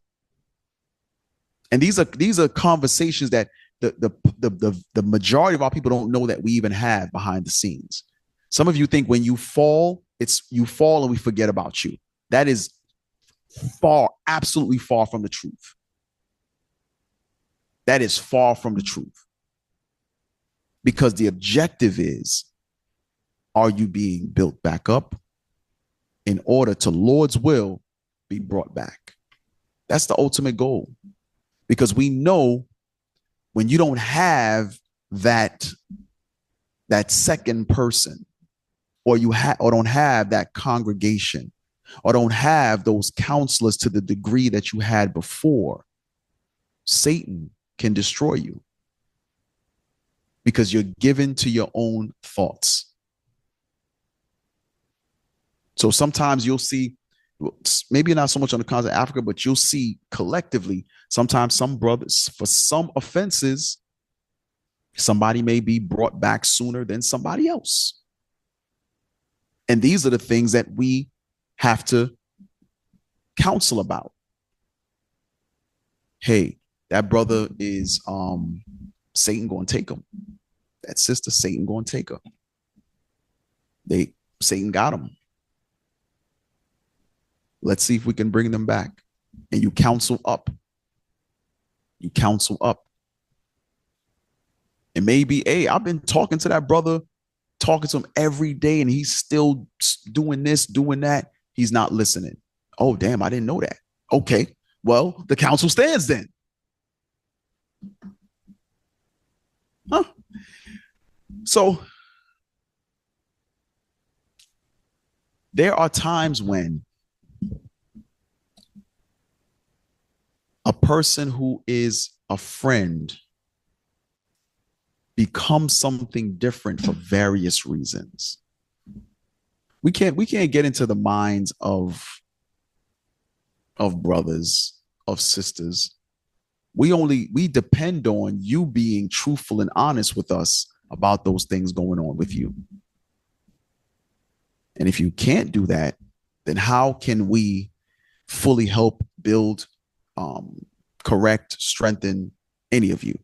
And these are conversations that the majority of our people don't know that we even have behind the scenes. Some of you think when you fall, you fall and we forget about you. That is absolutely far from the truth. That is far from the truth. Because the objective is, are you being built back up in order to Lord's will be brought back? That's the ultimate goal. Because we know when you don't have that second person, or don't have that congregation, or don't have those counselors to the degree that you had before, Satan can destroy you because you're given to your own thoughts. So sometimes you'll see, maybe not so much on the continent of Africa, but you'll see collectively, sometimes some brothers, for some offenses, somebody may be brought back sooner than somebody else. And these are the things that we have to counsel about. Hey, that brother is Satan going to take him. That sister, Satan going to take her. Satan got him. Let's see if we can bring them back. And you counsel up. You counsel up. It may be, hey, I've been talking to that brother, talking to him every day, and he's still doing this, doing that. He's not listening. Oh, damn, I didn't know that. Okay, well, the counsel stands then. Huh? So there are times when a person who is a friend becomes something different for various reasons. We can't get into the minds of brothers, of sisters. We depend on you being truthful and honest with us about those things going on with you. And if you can't do that, then how can we fully help build, correct, strengthen any of you?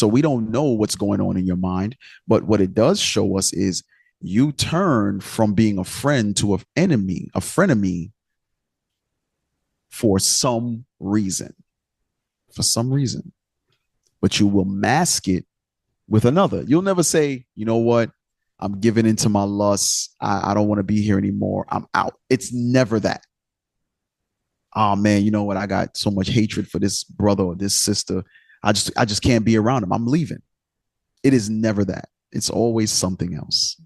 So we don't know what's going on in your mind. But what it does show us is you turn from being a friend to an enemy, a frenemy, for some reason. For some reason. But you will mask it with another. You'll never say, you know what? I'm giving into my lusts. I don't want to be here anymore. I'm out. It's never that. Oh man, you know what? I got so much hatred for this brother or this sister. I just can't be around him. I'm leaving. It is never that. It's always something else.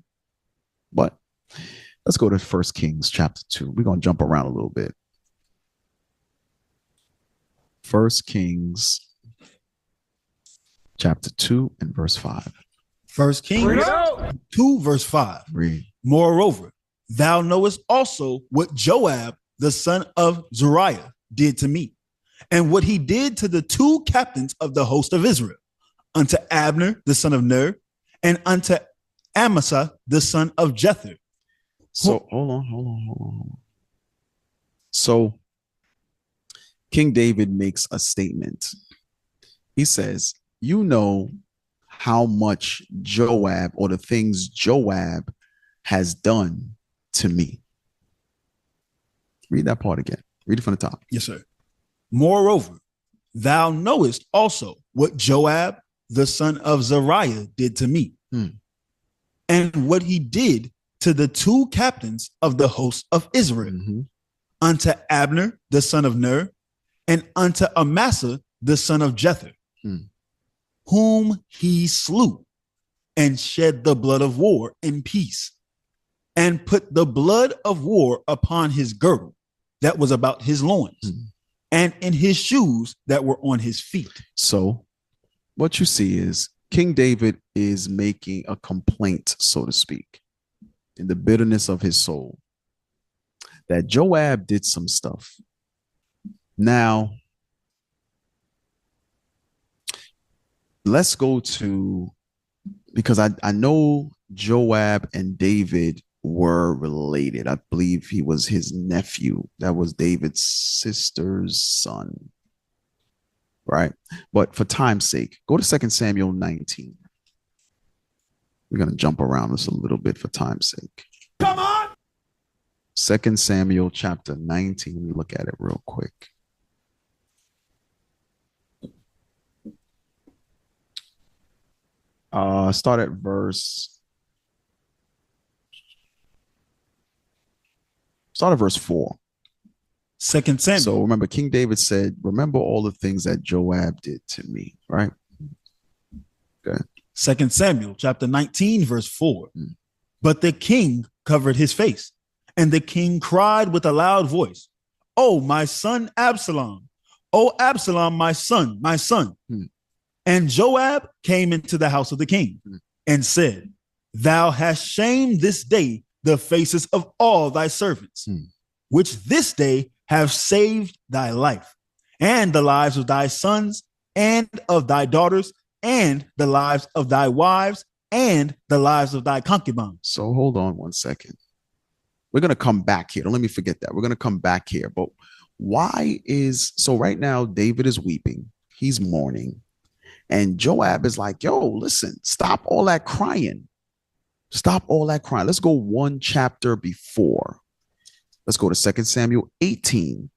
But let's go to 1 Kings chapter 2. We're going to jump around a little bit. 1 Kings chapter 2 and verse 5. 1 Kings 2 verse 5. Read. Moreover, thou knowest also what Joab, the son of Zeruiah, did to me, and what he did to the two captains of the host of Israel, unto Abner, the son of Ner, and unto Amasa, the son of Jether. So hold on. So King David makes a statement. He says, you know how much Joab, or the things Joab has done to me. Read that part again. Read it from the top. Yes, sir. Moreover, thou knowest also what Joab, the son of Zeruiah, did to me, and what he did to the two captains of the host of Israel, unto Abner, the son of Ner, and unto Amasa, the son of Jether, whom he slew, and shed the blood of war in peace, and put the blood of war upon his girdle that was about his loins, and in his shoes that were on his feet. So what you see is King David is making a complaint, so to speak, in the bitterness of his soul, that Joab did some stuff. Now, let's go to, because I know Joab and David were related. I believe he was his nephew. That was David's sister's son. Right? But for time's sake, go to 2 Samuel 19. We're going to jump around this a little bit for time's sake. Come on. 2 Samuel chapter 19. Let me look at it real quick. Start at verse 4. 2 Samuel. So remember, King David said, remember all the things that Joab did to me, right? Okay. 2 Samuel chapter 19, verse 4. But the king covered his face, and the king cried with a loud voice, "Oh, my son Absalom! Oh, Absalom, my son, my son." And Joab came into the house of the king and said, "Thou hast shamed this day the faces of all thy servants, which this day have saved thy life, and the lives of thy sons, and of thy daughters, and the lives of thy wives, and the lives of thy concubines." So hold on one second. We're going to come back here. Don't let me forget that. We're going to come back here. But so right now, David is weeping. He's mourning. And Joab is like, yo, listen, stop all that crying. Stop all that crying. Let's go one chapter before. Let's go to 2 Samuel 18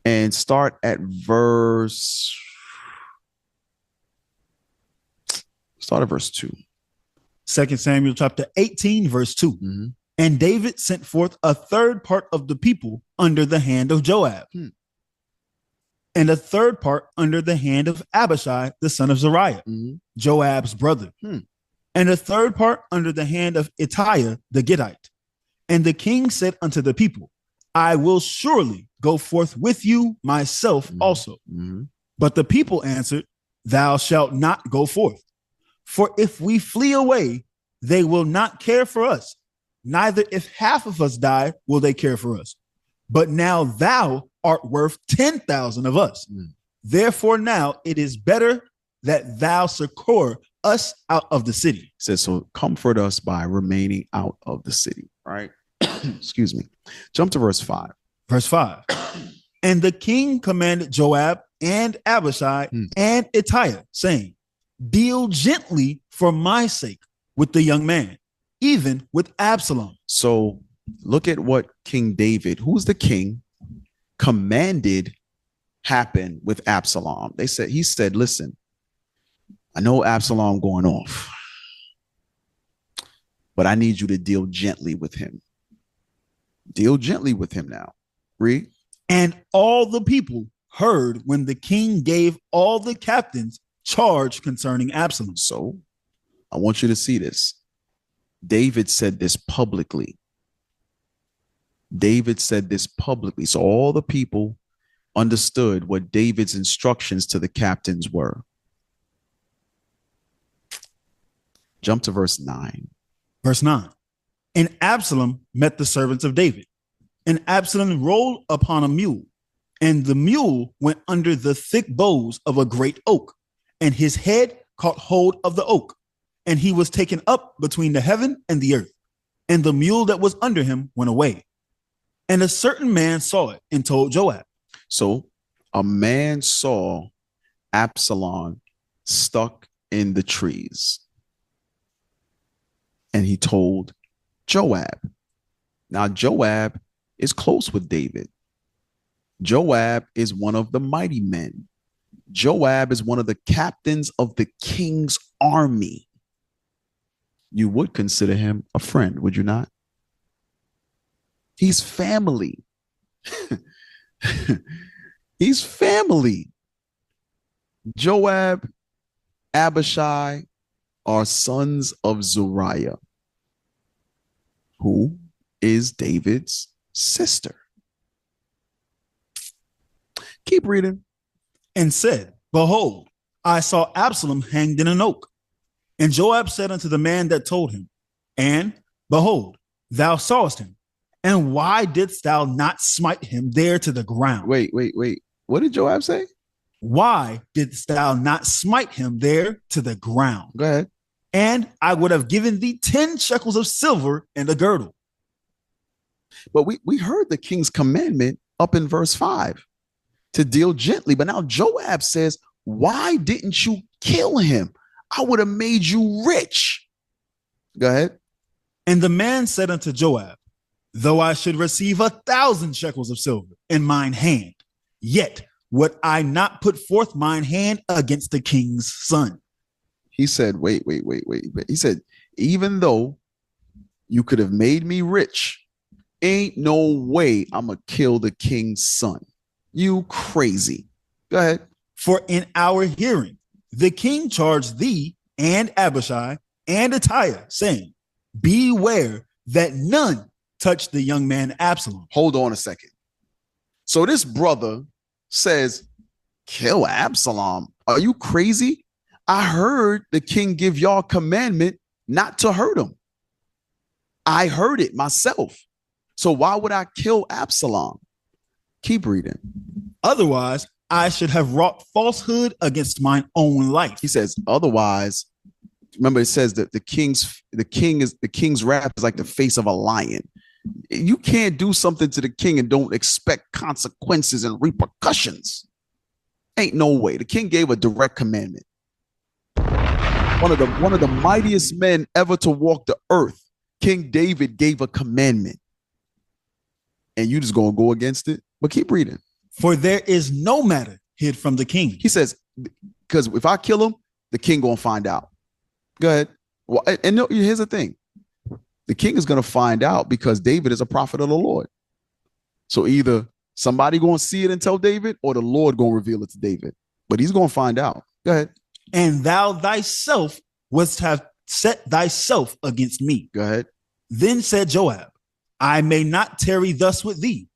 and start at verse 2. 2 Samuel chapter 18, verse 2. And David sent forth a third part of the people under the hand of Joab, and a third part under the hand of Abishai, the son of Zeruiah, Joab's brother, and a third part under the hand of Ittai the Gittite. And the king said unto the people, "I will surely go forth with you myself also." But the people answered, "Thou shalt not go forth. For if we flee away, they will not care for us. Neither if half of us die will they care for us. But now thou art worth 10,000 of us. Therefore now it is better that thou succor us out of the city." It says, so comfort us by remaining out of the city, right? Excuse me. Jump to verse 5. Verse 5. And the king commanded Joab and Abishai and Ittai, saying, deal gently for my sake with the young man, even with Absalom. So look at what King David, who's the king, commanded happen with Absalom. He said, listen, I know Absalom going off, but I need you to deal gently with him. Deal gently with him now. Read. And all the people heard when the king gave all the captains charge concerning Absalom. So I want you to see this. David said this publicly. So all the people understood what David's instructions to the captains were. Jump to verse 9. Verse 9. And Absalom met the servants of David, and Absalom rolled upon a mule, and the mule went under the thick boughs of a great oak, and his head caught hold of the oak, and he was taken up between the heaven and the earth, and the mule that was under him went away. And a certain man saw it and told Joab. So a man saw Absalom stuck in the trees, and he told Joab. Now, Joab is close with David. Joab is one of the mighty men. Joab is one of the captains of the king's army. You would consider him a friend, would you not? He's family. He's family. Joab, Abishai are sons of Zeruiah, who is David's sister. Keep reading. And said, behold, I saw Absalom hanged in an oak. And Joab said unto the man that told him, and behold, thou sawest him. And why didst thou not smite him there to the ground? Wait. What did Joab say? Why didst thou not smite him there to the ground? Go ahead. And I would have given thee 10 shekels of silver and a girdle. But we heard the king's commandment up in verse 5 to deal gently. But now Joab says, why didn't you kill him? I would have made you rich. Go ahead. And the man said unto Joab, though I should receive 1,000 shekels of silver in mine hand, yet would I not put forth mine hand against the king's son. He said, wait. He said, even though you could have made me rich, ain't no way I'm going to kill the king's son. You crazy. Go ahead. For in our hearing, the king charged thee and Abishai and Ittai, saying, beware that none touch the young man Absalom. Hold on a second. So this brother says, kill Absalom. Are you crazy? I heard the king give y'all commandment not to hurt him. I heard it myself. So why would I kill Absalom? Keep reading. Otherwise, I should have wrought falsehood against mine own life. He says, otherwise, remember it says that the king's wrath is like the face of a lion. You can't do something to the king and don't expect consequences and repercussions. Ain't no way. The king gave a direct commandment. One of the mightiest men ever to walk the earth, King David gave a commandment. And you just gonna go against it? But keep reading. For there is no matter hid from the king. He says, because if I kill him, the king gonna find out. Go ahead. Well, and here's the thing. The king is going to find out because David is a prophet of the Lord. So either somebody going to see it and tell David, or the Lord going to reveal it to David. But he's going to find out. Go ahead. And thou thyself wouldst have set thyself against me. Go ahead. Then said Joab, I may not tarry thus with thee.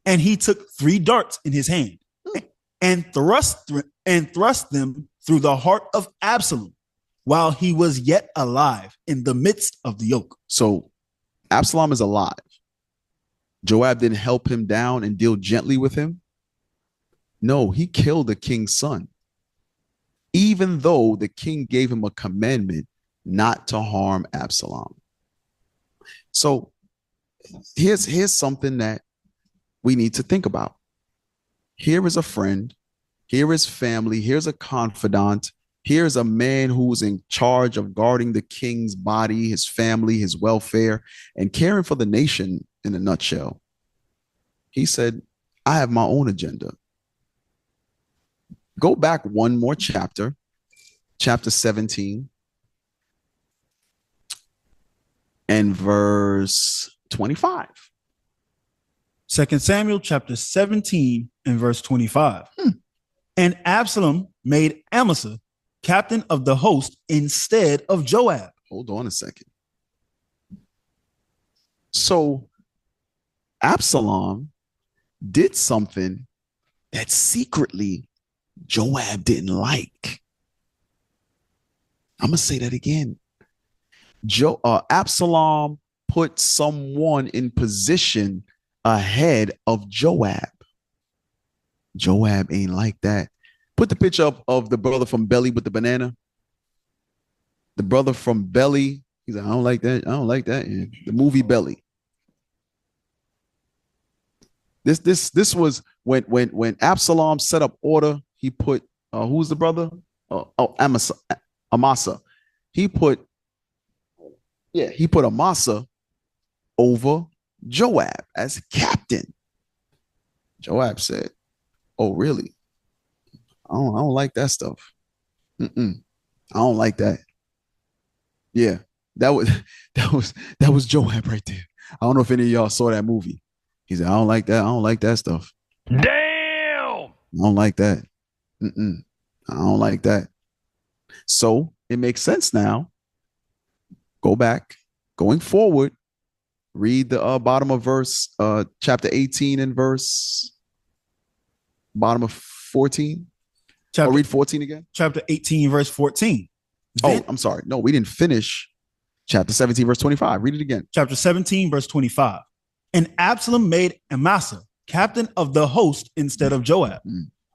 And he took 3 darts in his hand and thrust them through the heart of Absalom, while he was yet alive in the midst of the oak. So Absalom is alive. Joab didn't help him down and deal gently with him. No, he killed the king's son, even though the king gave him a commandment not to harm Absalom. So here's something that we need to think about. Here is a friend Here is family. Here's a confidant. Here's a man who's in charge of guarding the king's body, his family, his welfare, and caring for the nation in a nutshell. He said, I have my own agenda. Go back one more chapter, chapter 17 and verse 25. 2 Samuel chapter 17 and verse 25. And Absalom made Amasa captain of the host instead of Joab. Hold on a second. So Absalom did something that secretly Joab didn't like. I'm going to say that again. Absalom put someone in position ahead of Joab. Joab ain't like that. Put the picture up of the brother from Belly with the banana. The brother from Belly. He's like, I don't like that. I don't like that. Yeah. The movie Belly. This was when Absalom set up order. He put who's the brother? Amasa. He put Amasa over Joab as captain. Joab said, "Oh, really? I don't like that stuff. I don't like that." Yeah, that was Joab right there. I don't know if any of y'all saw that movie. He said, "I don't like that. I don't like that stuff. Damn! I don't like that. I don't like that." So it makes sense now. Go back, going forward. Read the bottom of verse, chapter 18 and verse bottom of 14. Or read 14 again. Chapter 18, verse 14. Then, I'm sorry. No, we didn't finish chapter 17, verse 25. Read it again. Chapter 17, verse 25. And Absalom made Amasa captain of the host instead of Joab,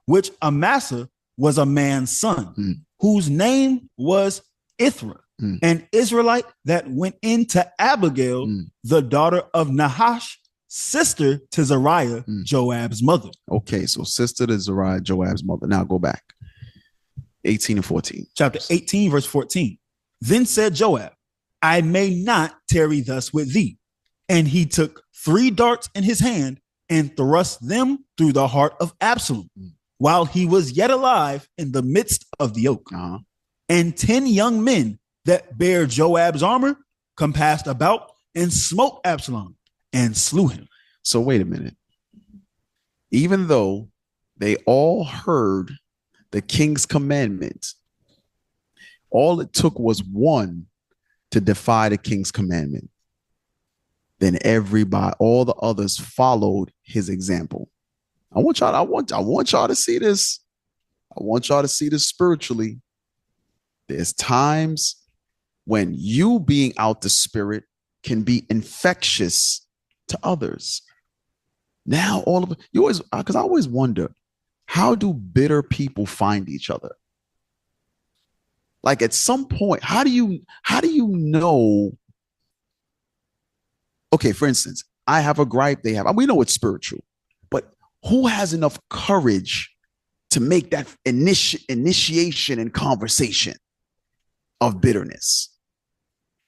which Amasa was a man's son, whose name was Ithra, an Israelite that went into Abigail, the daughter of Nahash, sister to Zeruiah, Joab's mother. Okay, so sister to Zeruiah, Joab's mother. Now go back. 18 and 14. Chapter 18, verse 14. Then said Joab, I may not tarry thus with thee. And he took 3 darts in his hand and thrust them through the heart of Absalom while he was yet alive in the midst of the oak. And 10 young men that bare Joab's armor compassed about and smote Absalom and slew him. So wait a minute. Even though they all heard the king's commandment, all it took was one to defy the king's commandment. Then all the others followed his example. I want y'all to see this. I want y'all to see this spiritually. There's times when you being out the spirit can be infectious to others. Now all of you always, because I always wonder, how do bitter people find each other? Like at some point, how do you know? Okay, for instance, I have a gripe, they have. We know it's spiritual, but who has enough courage to make that initiation and conversation of bitterness?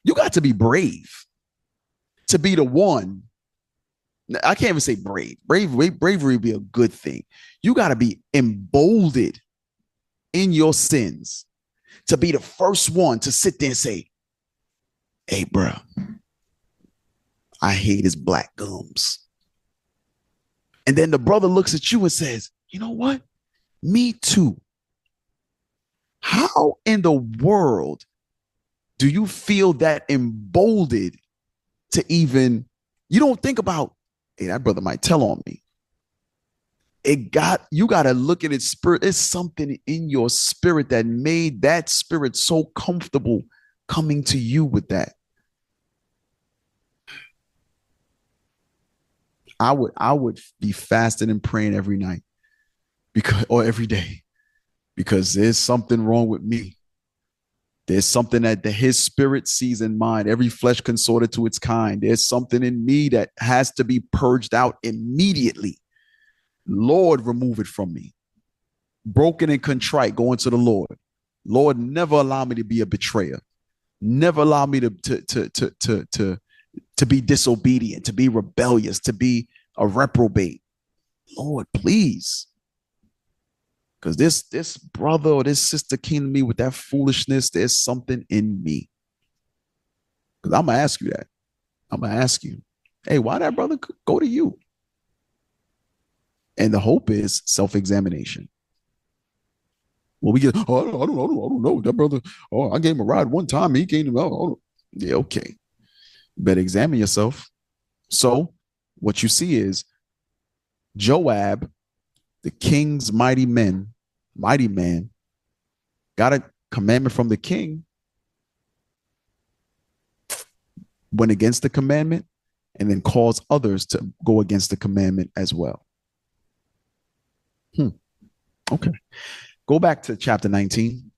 You got to be brave to be the one. I can't even say brave. Bravery would be a good thing. You got to be emboldened in your sins to be the first one to sit there and say, hey, bro, I hate his black gums. And then the brother looks at you and says, you know what? Me too. How in the world do you feel that emboldened to even, you don't think about, hey, that brother might tell on me. You got to look at its spirit. There's something in your spirit that made that spirit so comfortable coming to you with that. I would be fasting and praying every night or every day, because there's something wrong with me. There's something that his spirit sees in mine. Every flesh consorted to its kind. There's something in me that has to be purged out immediately. Lord, remove it from me. broken and contrite, going to the Lord. Lord, never allow me to be a betrayer. Never allow me to be disobedient, to be rebellious, to be a reprobate. Lord, please. Because this brother or this sister came to me with that foolishness. There's something in me. Because I'm going to ask you that. I'm going to ask you, hey, why that brother go to you? And the hope is self-examination. Well, we get, I don't know. That brother, I gave him a ride one time. He came to me. Yeah, okay. You better examine yourself. So what you see is Joab, the king's mighty man, got a commandment from the king, went against the commandment, and then caused others to go against the commandment as well. Okay. Go back to chapter 19.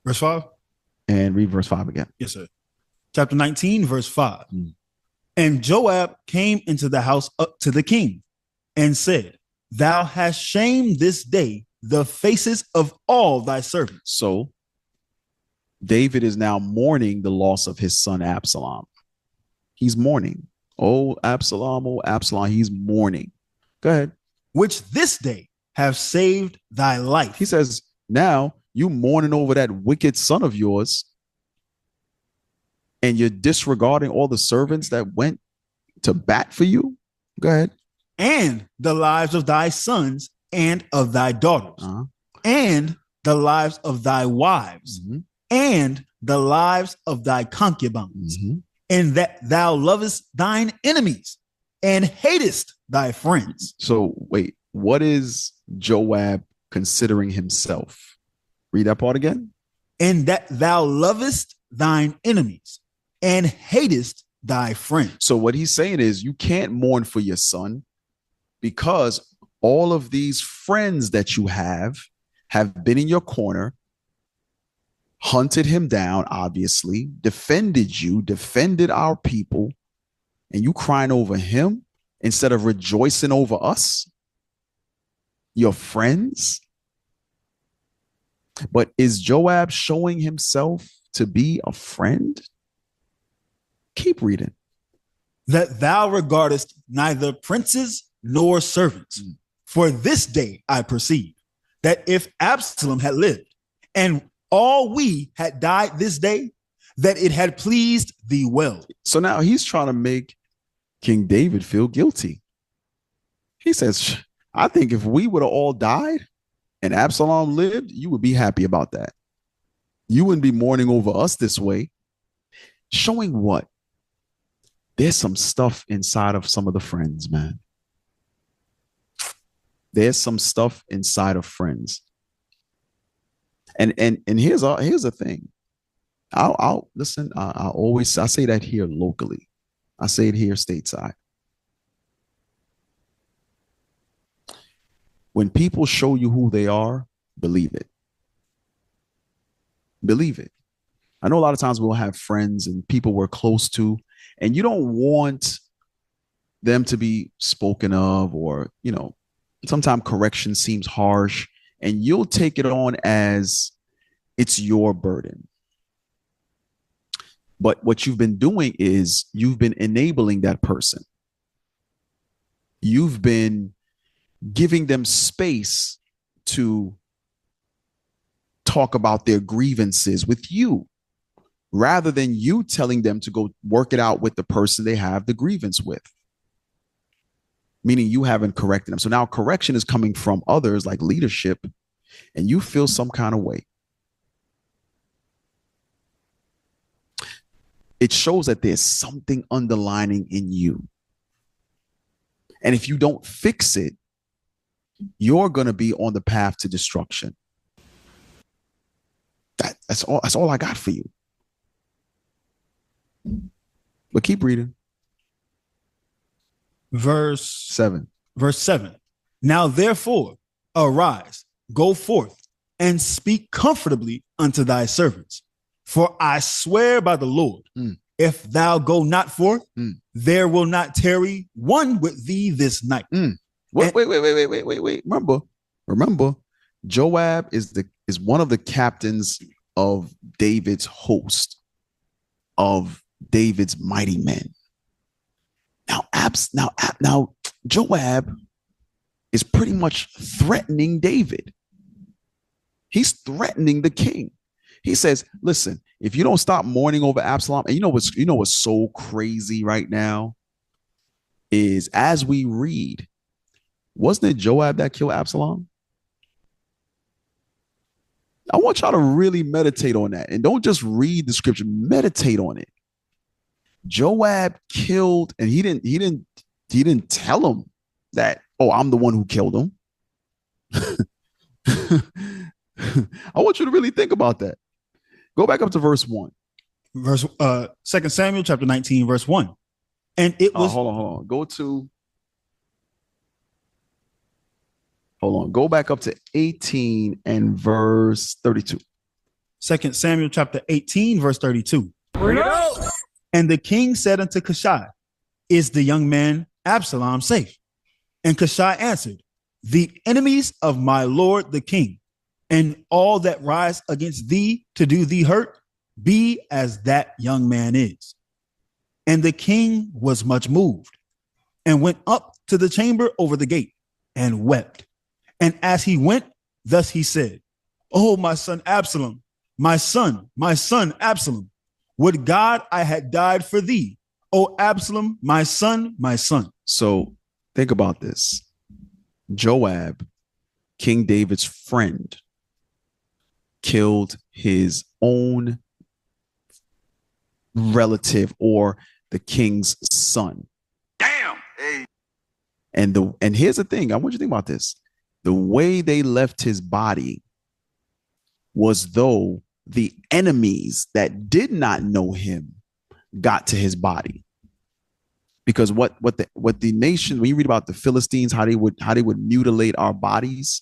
Verse 5? And read verse 5 again. Yes, sir. Chapter 19, verse 5. And Joab came into the house up to the king and said, thou hast shamed this day the faces of all thy servants. So David is now mourning the loss of his son Absalom. He's mourning. Oh, Absalom, he's mourning. Go ahead. Which this day have saved thy life. He says, now you mourning over that wicked son of yours, and you're disregarding all the servants that went to bat for you. Go ahead. And the lives of thy sons and of thy daughters, and the lives of thy wives, and the lives of thy concubines, and that thou lovest thine enemies and hatest thy friends. So wait, what is Joab considering himself? Read that part again. And that thou lovest thine enemies and hatest thy friends. So what he's saying is you can't mourn for your son because all of these friends that you have been in your corner, hunted him down, obviously, defended our people, and you crying over him instead of rejoicing over us, your friends. But is Joab showing himself to be a friend? Keep reading. That thou regardest neither princes nor servants. For this day I perceive that if Absalom had lived and all we had died this day, that it had pleased thee well. So now he's trying to make King David feel guilty. He says, I think if we would have all died and Absalom lived, you would be happy about that. You wouldn't be mourning over us this way. Showing what? There's some stuff inside of some of the friends, man. There's some stuff inside of friends. And here's a thing. I'll listen. I say that here locally. I say it here stateside. When people show you who they are, believe it. Believe it. I know a lot of times we'll have friends and people we're close to, and you don't want them to be spoken of, or, sometimes correction seems harsh, and you'll take it on as it's your burden. But what you've been doing is you've been enabling that person. You've been giving them space to talk about their grievances with you, rather than you telling them to go work it out with the person they have the grievance with. Meaning you haven't corrected them. So now correction is coming from others like leadership, and you feel some kind of way. It shows that there's something underlining in you. And if you don't fix it, you're going to be on the path to destruction. That's all I got for you. But keep reading. Verse 7. Now therefore arise, go forth, and speak comfortably unto thy servants. For I swear by the Lord, if thou go not forth, there will not tarry one with thee this night. Wait. Remember, Remember, Joab is one of the captains of David's host, of David's mighty men. Now Joab is pretty much threatening David. He's threatening the king. He says, listen, if you don't stop mourning over Absalom, and you know what's so crazy right now is, as we read, wasn't it Joab that killed Absalom? I want y'all to really meditate on that, and don't just read the scripture, meditate on it. Joab killed, and he didn't tell him that, oh, I'm the one who killed him. I want you to really think about that. Go back up to verse 1. 2 Samuel chapter 19, verse 1. And it was hold on. Go back up to 18 and verse 32. 2 Samuel chapter 18, verse 32. Bring it out. And the king said unto Cushai, is the young man Absalom safe? And Cushai answered, the enemies of my lord the king, and all that rise against thee to do thee hurt, be as that young man is. And the king was much moved, and went up to the chamber over the gate, and wept. And as he went, thus he said, oh, my son Absalom, my son Absalom, would God I had died for thee, O Absalom, my son, my son. So think about this. Joab, King David's friend, killed his own relative, or the king's son. Damn. Hey. And here's the thing. I want you to think about this. The way they left his body was though the enemies that did not know him got to his body. Because what the nation, when you read about the Philistines, how they would mutilate our bodies,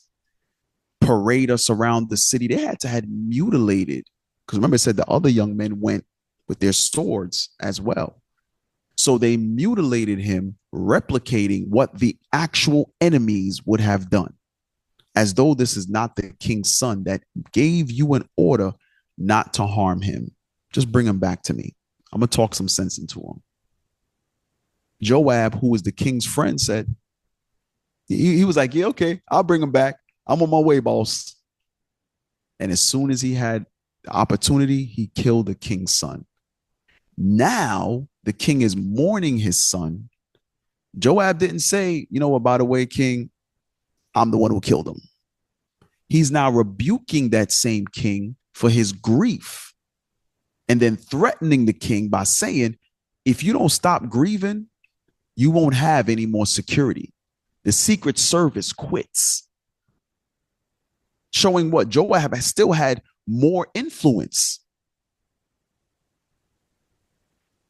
parade us around the city, they had to have mutilated. Because remember, it said the other young men went with their swords as well. So they mutilated him, replicating what the actual enemies would have done, as though this is not the king's son that gave you an order not to harm him. Just bring him back to me. I'm going to talk some sense into him. Joab, who was the king's friend, said, he was like, yeah, okay, I'll bring him back. I'm on my way, boss. And as soon as he had the opportunity, he killed the king's son. Now the king is mourning his son. Joab didn't say, you know what, by the way, king, I'm the one who killed him. He's now rebuking that same king for his grief, and then threatening the king by saying, if you don't stop grieving, you won't have any more security. The Secret Service quits. Showing what? Joab has still had more influence.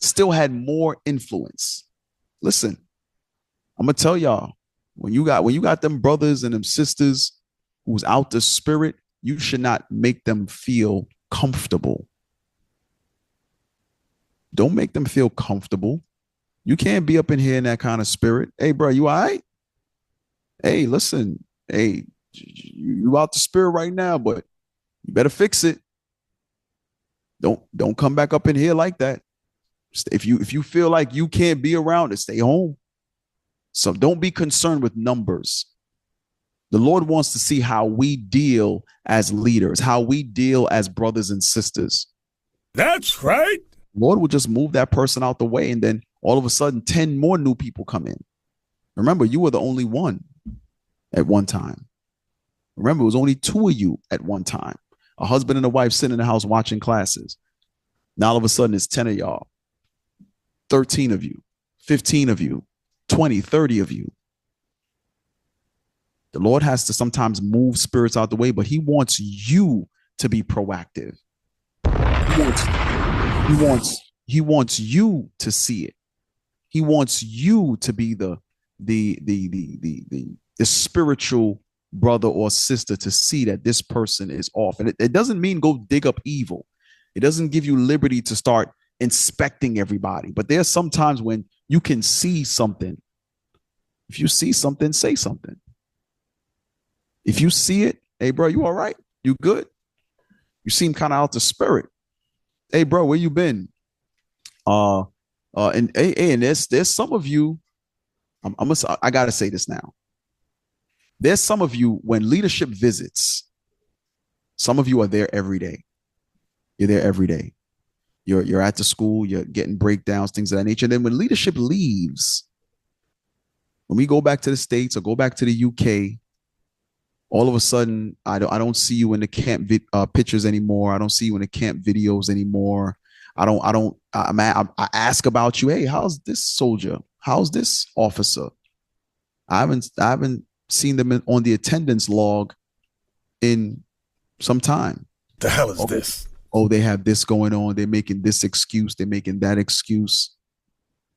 Still had more influence. Listen, I'm gonna tell y'all, when you got them brothers and them sisters who's out the spirit, you should not make them feel comfortable. Don't make them feel comfortable. You can't be up in here in that kind of spirit. Hey, bro, you all right? Hey, listen. Hey, you out the spirit right now, but you better fix it. Don't come back up in here like that. If you feel like you can't be around it, stay home. So don't be concerned with numbers. The Lord wants to see how we deal as leaders, how we deal as brothers and sisters. That's right. Lord will just move that person out the way, and then all of a sudden 10 more new people come in. Remember, you were the only one at one time. Remember, it was only 2 of you at one time. A husband and a wife sitting in the house watching classes. Now all of a sudden it's 10 of y'all, 13 of you, 15 of you, 20, 30 of you. The Lord has to sometimes move spirits out the way, but he wants you to be proactive. He wants you to see it. He wants you to be the spiritual brother or sister to see that this person is off. And it doesn't mean go dig up evil. It doesn't give you liberty to start inspecting everybody. But there's sometimes when you can see something. If you see something, say something. If you see it, hey, bro, you all right? You good? You seem kind of out the spirit. Hey, bro, where you been? And there's some of you. I gotta say this now. There's some of you when leadership visits. Some of you are there every day. You're there every day. You're at the school. You're getting breakdowns, things of that nature. And then when leadership leaves, when we go back to the States or go back to the UK, all of a sudden I don't see you in the camp pictures anymore. I don't see you in the camp videos anymore. I ask about you. Hey, how's this soldier? How's this officer? I haven't seen them on the attendance log in some time. The hell is this? Oh, they have this going on. They're making this excuse. They're making that excuse.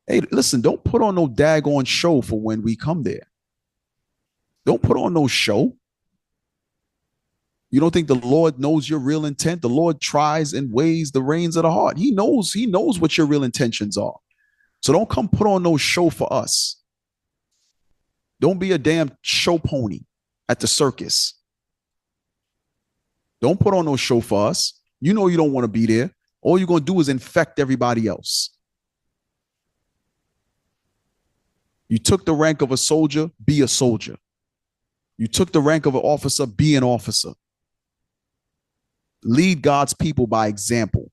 Hey, listen, don't put on no daggone show for when we come there. Don't put on no show. You don't think the Lord knows your real intent? The Lord tries and weighs the reins of the heart. He knows what your real intentions are. So don't come put on no show for us. Don't be a damn show pony at the circus. Don't put on no show for us. You know you don't want to be there. All you're going to do is infect everybody else. You took the rank of a soldier, be a soldier. You took the rank of an officer, be an officer. Lead God's people by example.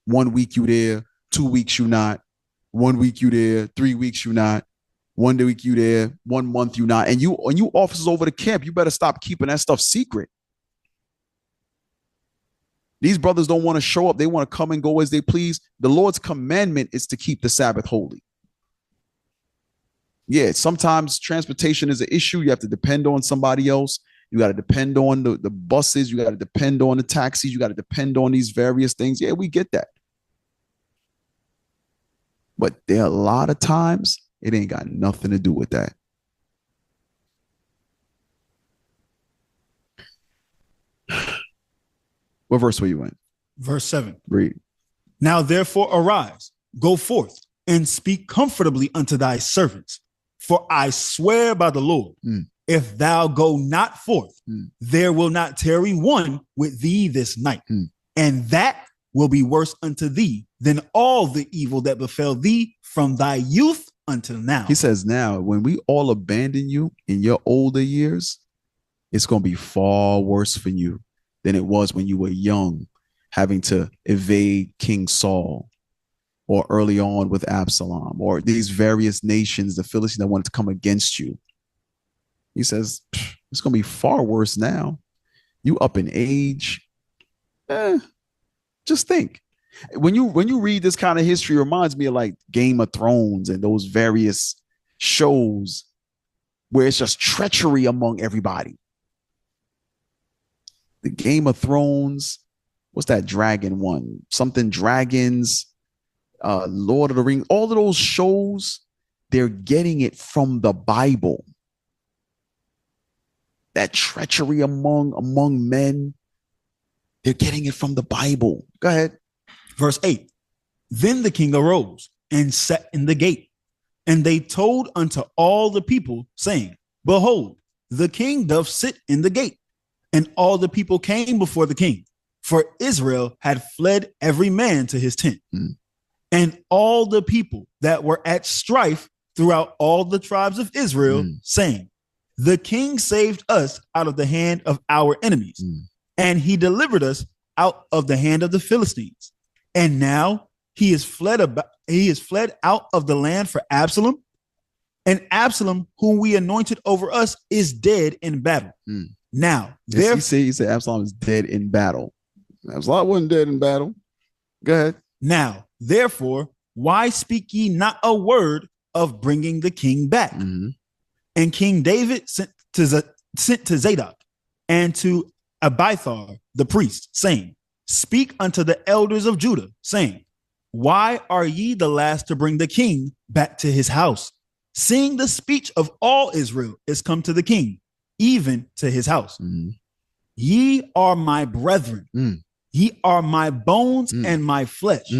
1 week you there, 2 weeks you not. 1 week you there, 3 weeks you not. 1 week you there, 1 month you not. And you officers over the camp, you better stop keeping that stuff secret. These brothers don't want to show up. They want to come and go as they please. The Lord's commandment is to keep the Sabbath holy. Yeah, sometimes transportation is an issue. You have to depend on somebody else. You got to depend on the buses. You got to depend on the taxis. You got to depend on these various things. Yeah, we get that. But there are a lot of times it ain't got nothing to do with that. What verse were you in? Verse 7. Read. Now therefore arise, go forth, and speak comfortably unto thy servants. For I swear by the Lord, if thou go not forth, there will not tarry one with thee this night. And that will be worse unto thee than all the evil that befell thee from thy youth until now. He says, now, when we all abandon you in your older years, it's going to be far worse for you than it was when you were young, having to evade King Saul, or early on with Absalom, or these various nations, the Philistines that wanted to come against you. He says, it's going to be far worse now. You up in age. Just think. When you read this kind of history, it reminds me of like Game of Thrones and those various shows where it's just treachery among everybody. The Game of Thrones, what's that dragon one? Something Dragons, Lord of the Rings, all of those shows, they're getting it from the Bible. That treachery among men, they're getting it from the Bible. Go ahead. Verse 8. Then the king arose and sat in the gate, and they told unto all the people, saying, behold, the king doth sit in the gate. And all the people came before the king, for Israel had fled every man to his tent. And all the people that were at strife throughout all the tribes of Israel, saying, the king saved us out of the hand of our enemies, and he delivered us out of the hand of the Philistines. And now he is fled out of the land for Absalom, and Absalom, whom we anointed over us, is dead in battle. Now, he said Absalom is dead in battle. Absalom wasn't dead in battle. Go ahead. Now, therefore, why speak ye not a word of bringing the king back? And King David sent to Zadok and to Abiathar the priest, saying, speak unto the elders of Judah, saying, why are ye the last to bring the king back to his house, seeing the speech of all Israel is come to the king, even to his house? Ye are my brethren. Ye are my bones and my flesh.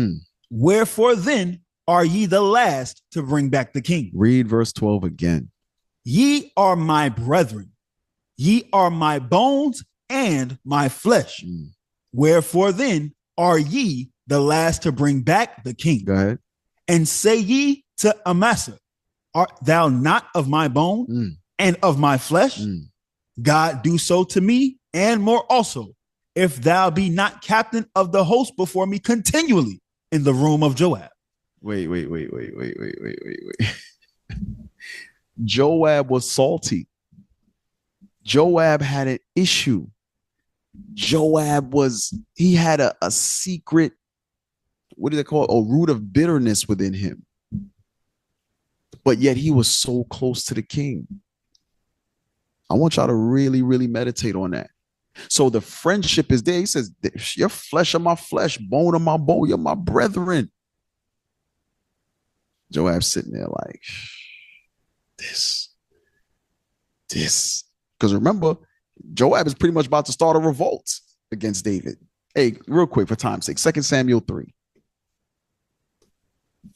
Wherefore then are ye the last to bring back the king? Read verse 12 again. Ye are my brethren. Ye are my bones and my flesh. Wherefore then are ye the last to bring back the king? Go ahead. And say ye to Amasa, art thou not of my bone and of my flesh? God do so to me and more also, if thou be not captain of the host before me continually in the room of Joab. Wait. Joab was salty. Joab had an issue. He had a secret, what do they call it? A root of bitterness within him. But yet he was so close to the king. I want y'all to really, really meditate on that. So the friendship is there. He says, your flesh of my flesh, bone of my bone, you're my brethren. Joab's sitting there like, this. Because remember, Joab is pretty much about to start a revolt against David. Hey, real quick for time's sake, 2 Samuel 3.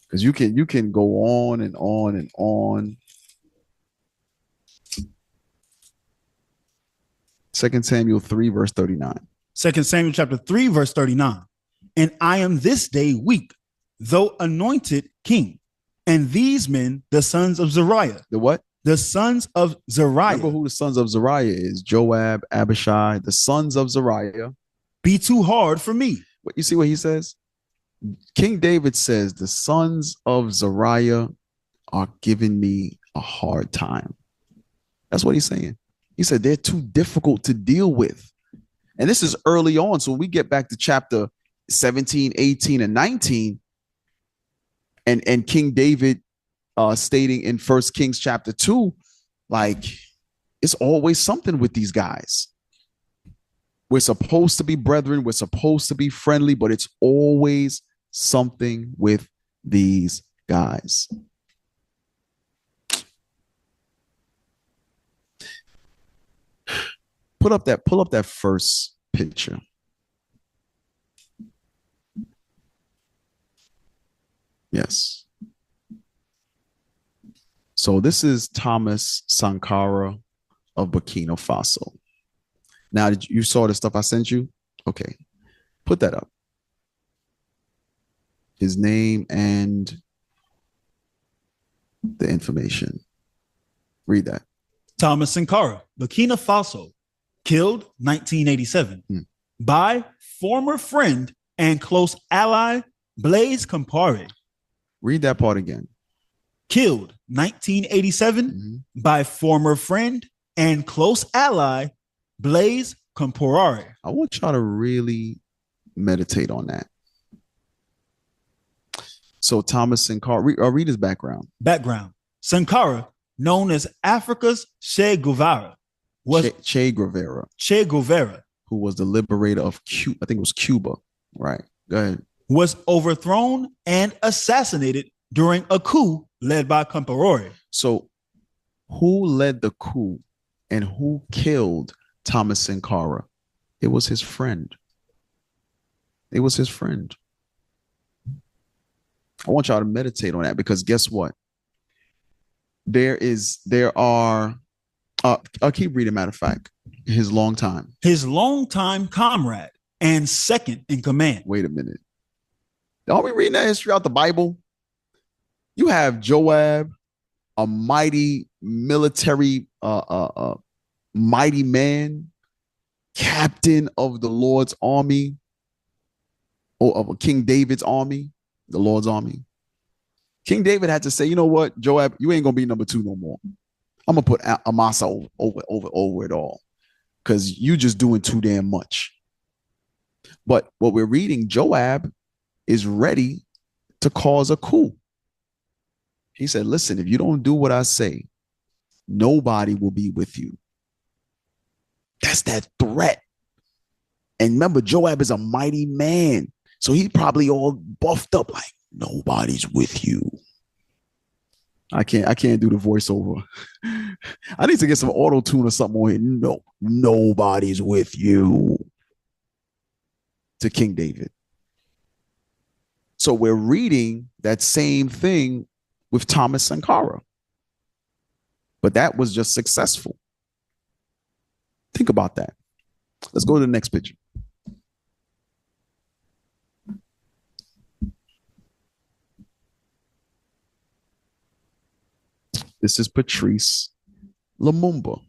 Because you can go on and on and on. 2 Samuel 3, verse 39. 2 Samuel chapter 3, verse 39. And I am this day weak, though anointed king. And these men, the sons of Zeruiah. The what? The sons of Zeruiah. Remember who the sons of Zeruiah is? Joab, Abishai, the sons of Zeruiah. Be too hard for me. What you see what he says? King David says, the sons of Zeruiah are giving me a hard time. That's what he's saying. He said they're too difficult to deal with. And this is early on. So when we get back to chapter 17, 18, and 19, and King David stating in 1 Kings chapter 2, like, it's always something with these guys. We're supposed to be brethren. We're supposed to be friendly, but it's always something with these guys. Pull up that first picture. Yes. So this is Thomas Sankara of Burkina Faso. Now, you saw the stuff I sent you? Okay. Put that up. His name and the information. Read that. Thomas Sankara, Burkina Faso, killed 1987 by former friend and close ally Blaise Compaoré. Read that part again. Killed 1987 by former friend and close ally Blaise Compaoré. I want y'all to really meditate on that. So Thomas Sankara, read his background. Sankara, known as Africa's Che Guevara, Che Guevara, who was the liberator of Cuba. I think it was Cuba. Right. Go ahead. Was overthrown and assassinated during a coup led by Compaoré. So who led the coup and who killed Thomas Sankara? It was his friend. I want y'all to meditate on that, because guess what? I'll keep reading, matter of fact, his longtime comrade and second in command. Wait a minute. Are we reading that history out the Bible? You have Joab, a mighty military, mighty man, captain of the Lord's army, or of King David's army, the Lord's army. King David had to say, you know what, Joab, you ain't gonna be number 2 no more. I'm gonna put Amasa over it all, because you just doing too damn much. But what we're reading, Joab is ready to cause a coup. He said, listen, if you don't do what I say, nobody will be with you. That's that threat. And remember, Joab is a mighty man. So he probably all buffed up like, nobody's with you. I can't do the voiceover. I need to get some auto tune or something on here. No, nobody's with you. To King David. So we're reading that same thing with Thomas Sankara. But that was just successful. Think about that. Let's go to the next picture. This is Patrice Lumumba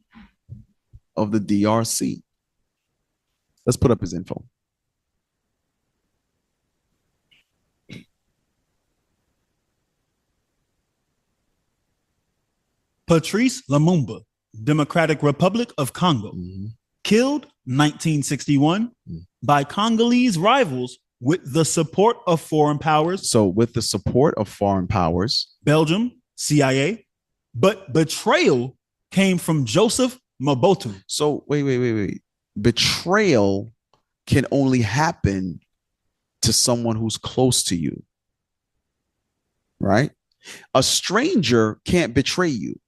of the DRC. Let's put up his info. Patrice Lumumba, Democratic Republic of Congo, killed 1961 by Congolese rivals with the support of foreign powers. So with the support of foreign powers, Belgium, CIA, but betrayal came from Joseph Mobutu. So wait. Betrayal can only happen to someone who's close to you, right? A stranger can't betray you.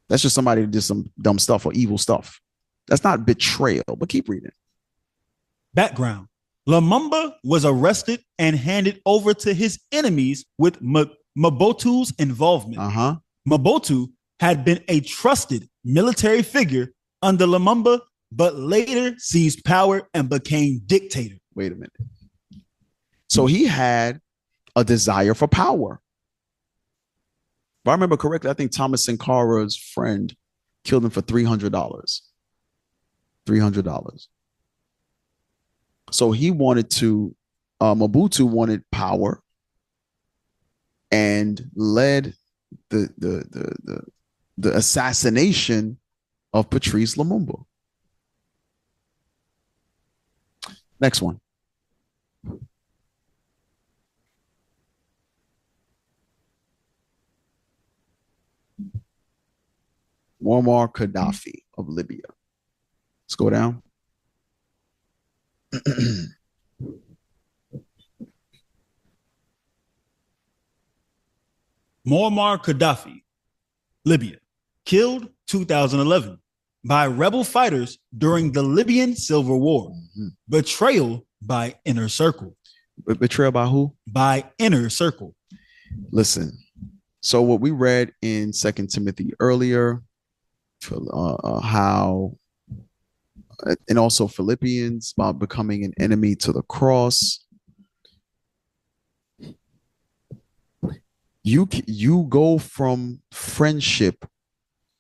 That's just somebody who did some dumb stuff or evil stuff. That's not betrayal, but keep reading. Background. Lumumba was arrested and handed over to his enemies with Mobutu's involvement. Mobutu had been a trusted military figure under Lumumba, but later seized power and became dictator. Wait a minute. So he had a desire for power. If I remember correctly, I think Thomas Sankara's friend killed him for $300. $300. So he wanted to, Mobutu wanted power and led the assassination of Patrice Lumumba. Next one. Muammar Gaddafi of Libya. Let's go down. Muammar Gaddafi, Libya, killed 2011 by rebel fighters during the Libyan Civil War. Betrayal by Inner Circle. Betrayal by who? By Inner Circle. Listen, so what we read in 2 Timothy earlier, how, and also Philippians about becoming an enemy to the cross. You go from friendship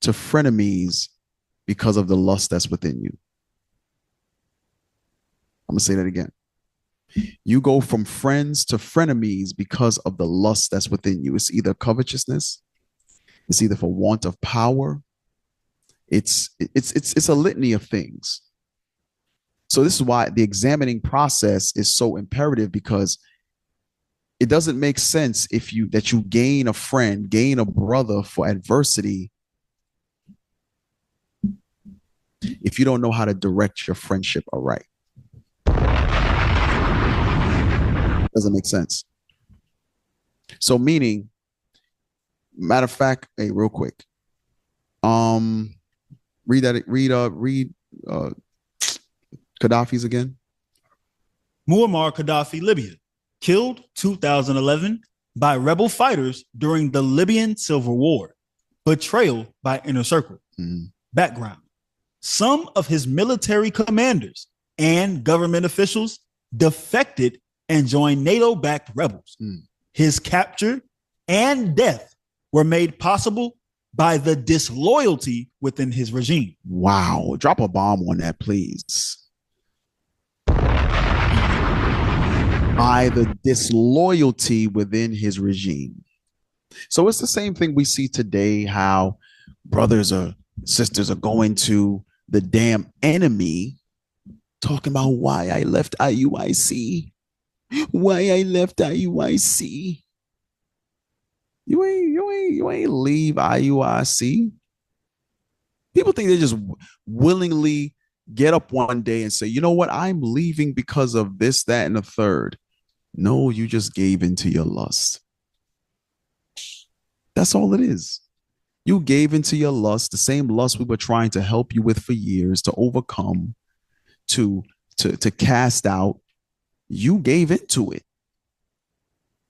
to frenemies because of the lust that's within you. I'm gonna say that again. You go from friends to frenemies because of the lust that's within you. It's either covetousness, it's either for want of power. It's a litany of things. So this is why the examining process is so imperative, because it doesn't make sense if you gain a friend, gain a brother for adversity, if you don't know how to direct your friendship aright. Doesn't make sense. So meaning, matter of fact, hey, real quick, read Gaddafi's again. Muammar Gaddafi, Libya, killed 2011 by rebel fighters during the Libyan Civil War. Betrayal by Inner Circle. Background. Some of his military commanders and government officials defected and joined NATO-backed rebels. His capture and death were made possible by the disloyalty within his regime. Wow. Drop a bomb on that, please. By the disloyalty within his regime. So it's the same thing we see today, how brothers or sisters are going to the damn enemy, talking about why I left IUIC. Why I left IUIC. You ain't leave IUIC. People think they just willingly get up one day and say, you know what, I'm leaving because of this, that, and the third. No, you just gave into your lust. That's all it is. You gave into your lust, the same lust we were trying to help you with for years, to overcome, to cast out. You gave into it.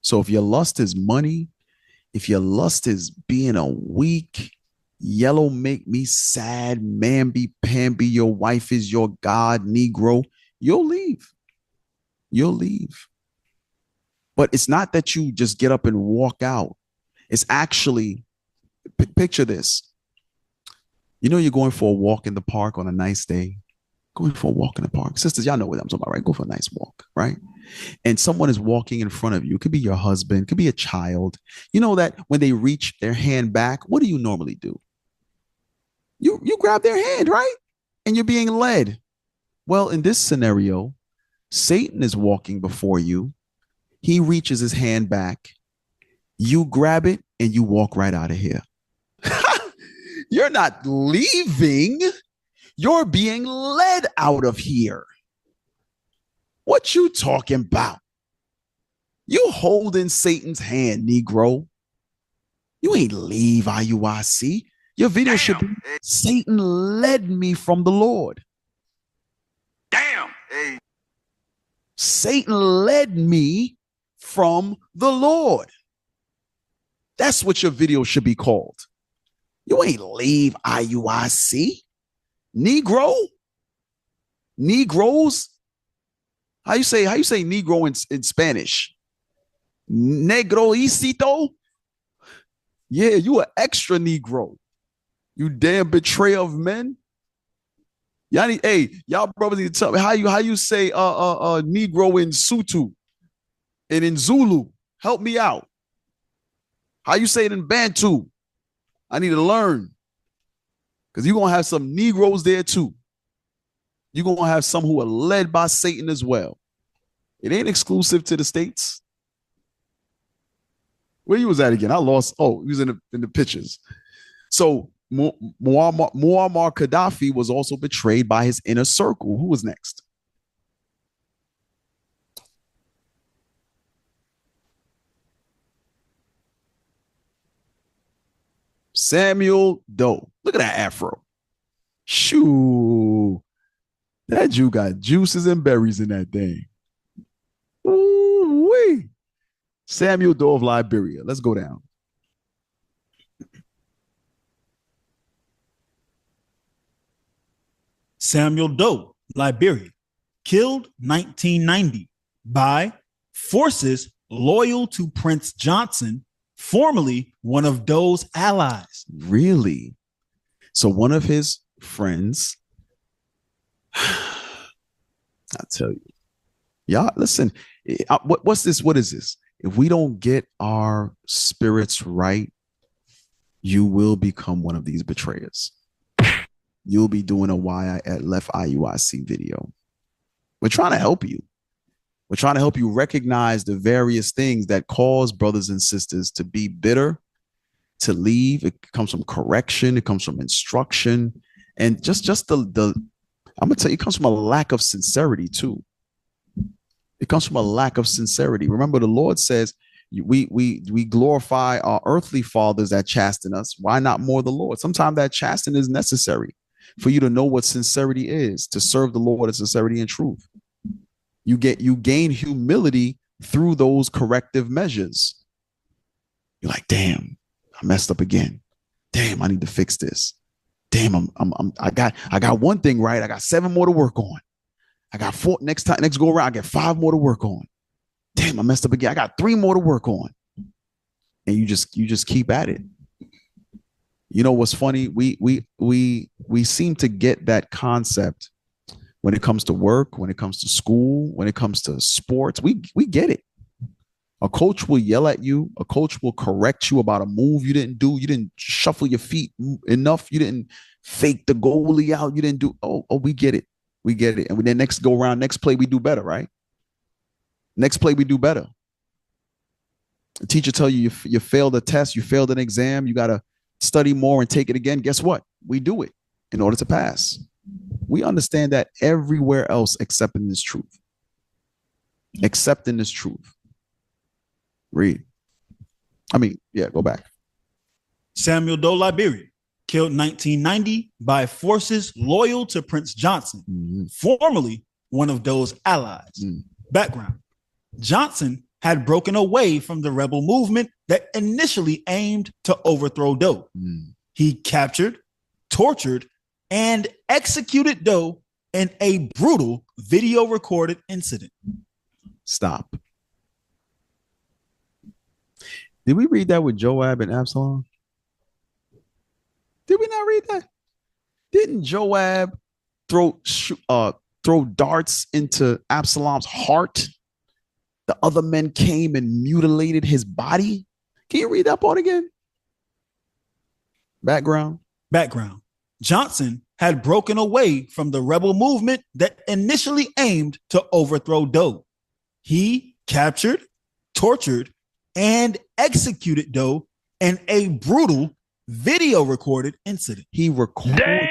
So if your lust is money, if your lust is being a weak, Yellow make me sad, mamby-pamby, your wife is your God, Negro, you'll leave. You'll leave. But it's not that you just get up and walk out. It's actually, picture this. You know, you're going for a walk in the park on a nice day. Going for a walk in the park. Sisters, y'all know what I'm talking about, right? Go for a nice walk, right? And someone is walking in front of you. It could be your husband, it could be a child. You know that when they reach their hand back, what do you normally do? You grab their hand, right? And you're being led. Well, in this scenario, Satan is walking before you. He reaches his hand back. You grab it and you walk right out of here. You're not leaving. You're being led out of here. What you talking about? You holding Satan's hand, Negro. You ain't leave IUIC. Your video should be, Satan led me from the Lord. Damn. Hey. Satan led me from the Lord. That's what your video should be called. You ain't leave IUIC. Negro? Negroes? How you say Negro in Spanish? Negroicito? Yeah, you an extra Negro. You damn betrayer of men. Y'all need, hey, y'all brothers need to tell me how you say Negro in Sutu and in Zulu. Help me out. How you say it in Bantu? I need to learn. Because you're going to have some Negroes there too. You're going to have some who are led by Satan as well. It ain't exclusive to the States. Where you was at again? I lost. Oh, he was in the pictures. So Muammar Gaddafi was also betrayed by his inner circle. Who was next? Samuel Doe. Look at that afro. Shoo. That Jew got juices and berries in that thing. Ooh-wee. Samuel Doe of Liberia. Let's go down. Samuel Doe, Liberia, killed 1990 by forces loyal to Prince Johnson, formerly one of Doe's allies. Really? So one of his friends, I tell you, y'all, listen, what's this? What is this? If we don't get our spirits right, you will become one of these betrayers. You'll be doing a why I left IUIC video. We're trying to help you. We're trying to help you recognize the various things that cause brothers and sisters to be bitter, to leave. It comes from correction. It comes from instruction. And just the I'm going to tell you, it comes from a lack of sincerity too. It comes from a lack of sincerity. Remember, the Lord says we glorify our earthly fathers that chasten us. Why not more the Lord? Sometimes that chastening is necessary for you to know what sincerity is, to serve the Lord in sincerity and truth. You gain humility through those corrective measures. You're like, damn, I messed up again. Damn, I need to fix this. Damn, I got one thing right. I got 7 more to work on. I got 4 next go around. I get 5 more to work on. Damn, I messed up again. I got 3 more to work on. And you just keep at it. You know what's funny? We seem to get that concept when it comes to work, when it comes to school, when it comes to sports. We get it. A coach will yell at you. A coach will correct you about a move you didn't do. You didn't shuffle your feet enough. You didn't fake the goalie out. You didn't do. Oh, we get it. We get it. And then next go around, next play, we do better, right? Next play, we do better. The teacher tell you failed a test, you failed an exam, you got to study more and take it again. Guess what? We do it in order to pass. We understand that everywhere else except in this truth. Except in this truth. Read. Go back. Samuel Doe, Liberia, killed 1990 by forces loyal to Prince Johnson, formerly one of Doe's allies. Background. Johnson had broken away from the rebel movement that initially aimed to overthrow Doe. He captured, tortured, and executed Doe in a brutal video recorded incident. Stop. Did we read that with Joab and Absalom? Did we not read that? Didn't Joab throw darts into Absalom's heart? The other men came and mutilated his body. Can you read that part again? Background. Johnson had broken away from the rebel movement that initially aimed to overthrow Doe. He captured, tortured, and executed Doe in a brutal video recorded incident. He recorded it.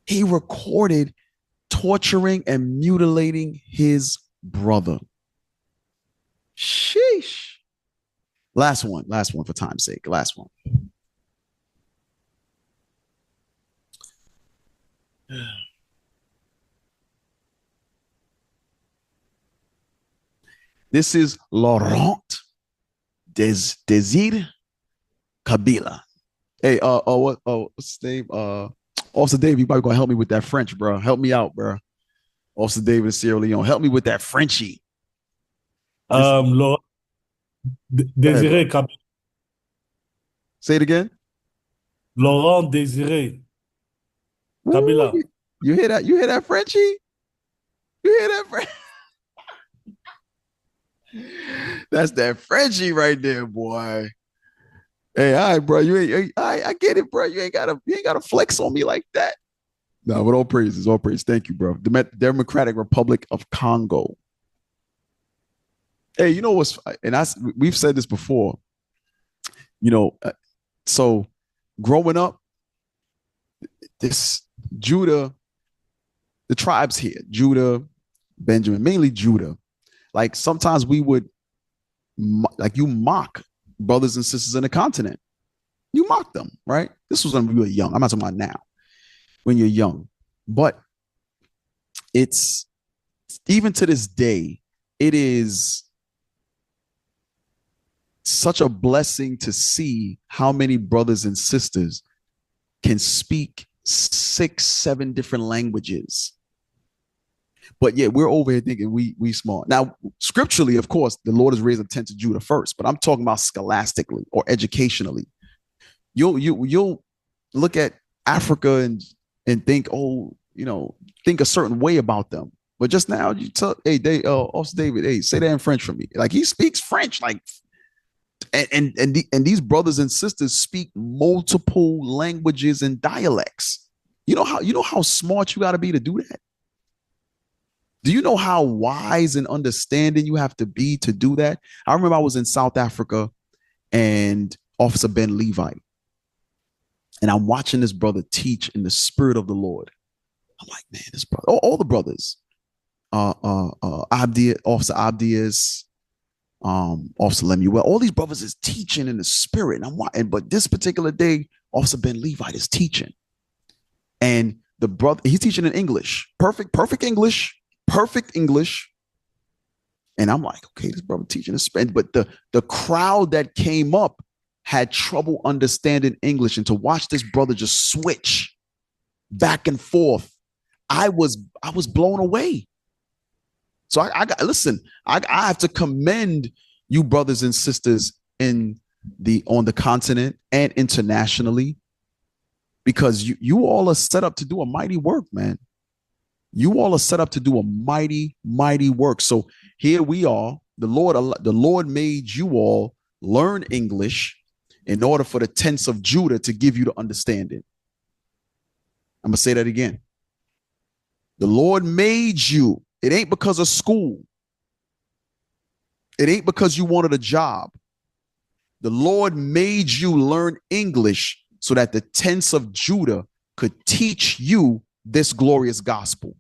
He recorded torturing and mutilating his brother. Sheesh. Last one for time's sake. Last one. This is Laurent Desir Kabila. Hey, what's his name? Officer David, you probably gonna help me with that French, bro. Help me out, bro. Officer David of Sierra Leone, help me with that Frenchie. Laurent Désiré Kabila. Say it again. Laurent Désiré Kabila. Ooh, you hear that? You hear that, Frenchie? You hear that, French? That's that Frenchie right there, boy. Hey, all right, bro. I get it, bro. You ain't gotta flex on me like that. No, but all praises, all praise. Thank you, bro. The Democratic Republic of Congo. Hey, you know what's, and we've said this before. You know, so growing up, this Judah, the tribes here, Judah, Benjamin, mainly Judah. Like sometimes we would, like you mock brothers and sisters in the continent. You mock them, right? This was when we were young. I'm not talking about now, when you're young. But it's, even to this day, it is such a blessing to see how many brothers and sisters can speak 6, 7 different languages. But yet we're over here thinking we smart. Now, scripturally, of course, the Lord has raised up 10 to Judah first, but I'm talking about scholastically or educationally. You'll look at Africa and think, think a certain way about them. But just now you tell, hey, Officer David, hey, say that in French for me. Like he speaks French, like, and these brothers and sisters speak multiple languages and dialects. You know how smart you got to be to do that? Do you know how wise and understanding you have to be to do that? I remember I was in South Africa and Officer Ben Levi, and I'm watching this brother teach in the spirit of the Lord. I'm like, man, this brother, all the brothers, Officer Abdias, Officer Lemuel, all these brothers is teaching in the spirit. And I'm watching, but this particular day, Officer Ben Levi is teaching, and the brother, he's teaching in English, perfect English. And I'm like, okay, this brother teaching in Spanish, but the crowd that came up had trouble understanding English, and to watch this brother just switch back and forth, I was blown away. So I have to commend you brothers and sisters on the continent and internationally, because you all are set up to do a mighty work, man. You all are set up to do a mighty, mighty work. So here we are. The Lord made you all learn English in order for the tents of Judah to give you the understanding. I'm going to say that again. The Lord made you. It ain't because of school. It ain't because you wanted a job. The Lord made you learn English so that the tents of Judah could teach you this glorious gospel.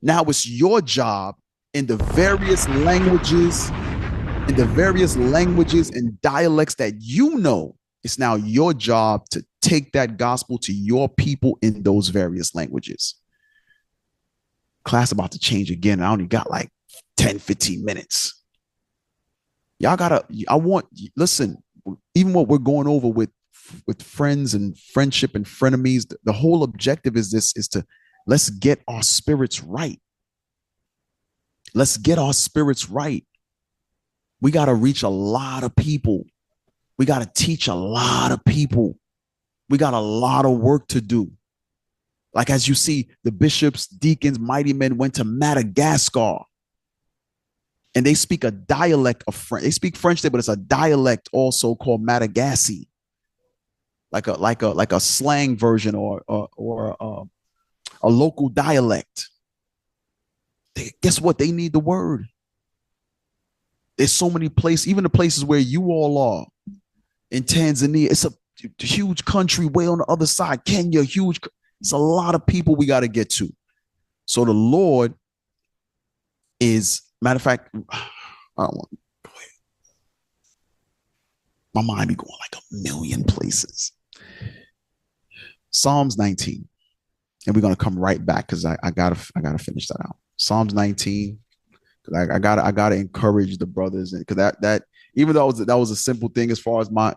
Now it's your job in the various languages and dialects that you know. It's now your job to take that gospel to your people in those various languages. Class about to change again. I only got like 10, 15 minutes. Listen, even what we're going over with friends and friendship and frenemies, the whole objective is to let's get our spirits right. Let's get our spirits right. We got to reach a lot of people. We got to teach a lot of people. We got a lot of work to do. Like, as you see, the bishops, deacons, mighty men went to Madagascar, and they speak a dialect of French. They speak French there, but it's a dialect also called Madagasy, like a slang version or a local dialect. Guess what? They need the word. There's so many places, even the places where you all are in Tanzania. It's a huge country way on the other side. Kenya, huge. It's a lot of people we got to get to. So the Lord is, matter of fact, I don't want to go ahead. My mind be going like a million places. Psalms 19. And we're going to come right back because I gotta finish that out. Psalms 19. I gotta encourage the brothers, and because that even though that was a simple thing as far as my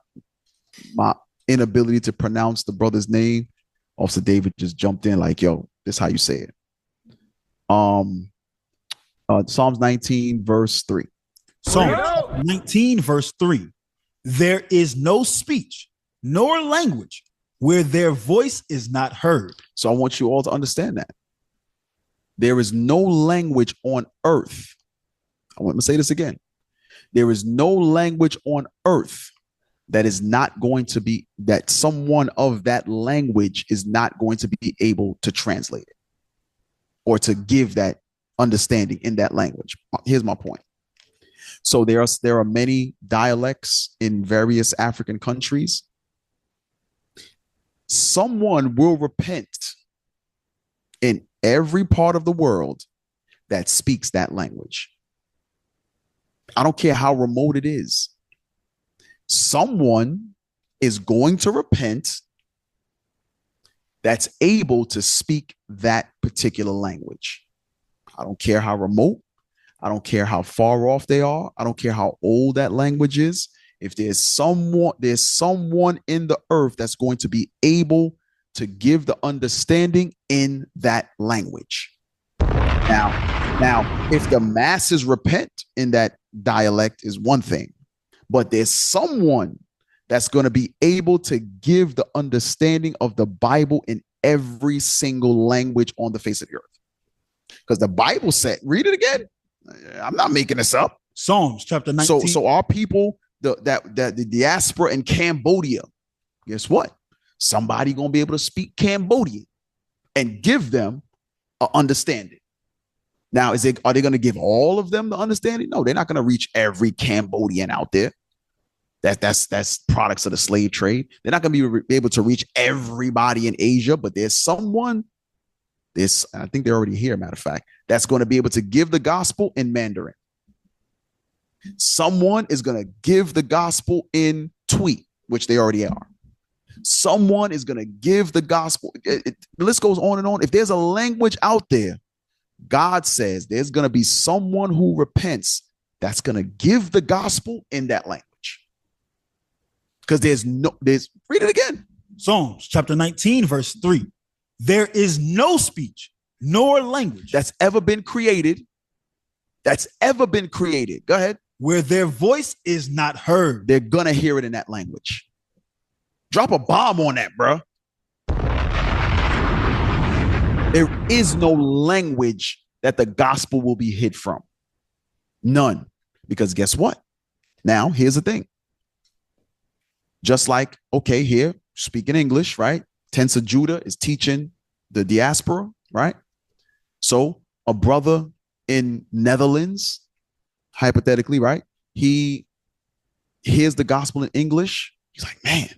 inability to pronounce the brother's name, Officer David just jumped in like, yo, this is how you say it. Psalms 19 verse 3. Psalms 19 verse 3. There is no speech nor language where their voice is not heard. So I want you all to understand that there is no language on earth. I want to say this again. There is no language on earth that is not going to be, that someone of that language is not going to be able to translate it or to give that understanding in that language. Here's my point. So there are many dialects in various African countries. Someone will repent in every part of the world that speaks that language. I don't care how remote it is. Someone is going to repent that's able to speak that particular language. I don't care how remote. I don't care how far off they are. I don't care how old that language is. If there's someone in the earth that's going to be able to give the understanding in that language. Now, if the masses repent in that dialect is one thing, but there's someone that's going to be able to give the understanding of the Bible in every single language on the face of the earth. Because the Bible said, read it again. I'm not making this up. Psalms chapter 19. So our people, the diaspora in Cambodia, guess what? Somebody going to be able to speak Cambodian and give them an understanding. Now, are they going to give all of them the understanding? No, they're not going to reach every Cambodian out there. That's products of the slave trade. They're not going to be able to reach everybody in Asia, but there's someone, I think they're already here, matter of fact, that's going to be able to give the gospel in Mandarin. Someone is going to give the gospel in Tweet, which they already are. Someone is going to give the gospel. The list goes on and on. If there's a language out there, God says there's going to be someone who repents that's going to give the gospel in that language. Because read it again. Psalms chapter 19, verse 3. There is no speech nor language that's ever been created. Go ahead. Where their voice is not heard. They're going to hear it in that language. Drop a bomb on that, bro. There is no language that the gospel will be hid from. None. Because guess what? Now, here's the thing. Just like, okay, here, speaking English, right? Tense of Judah is teaching the diaspora, right? So a brother in Netherlands, hypothetically, right? He hears the gospel in English. He's like, man,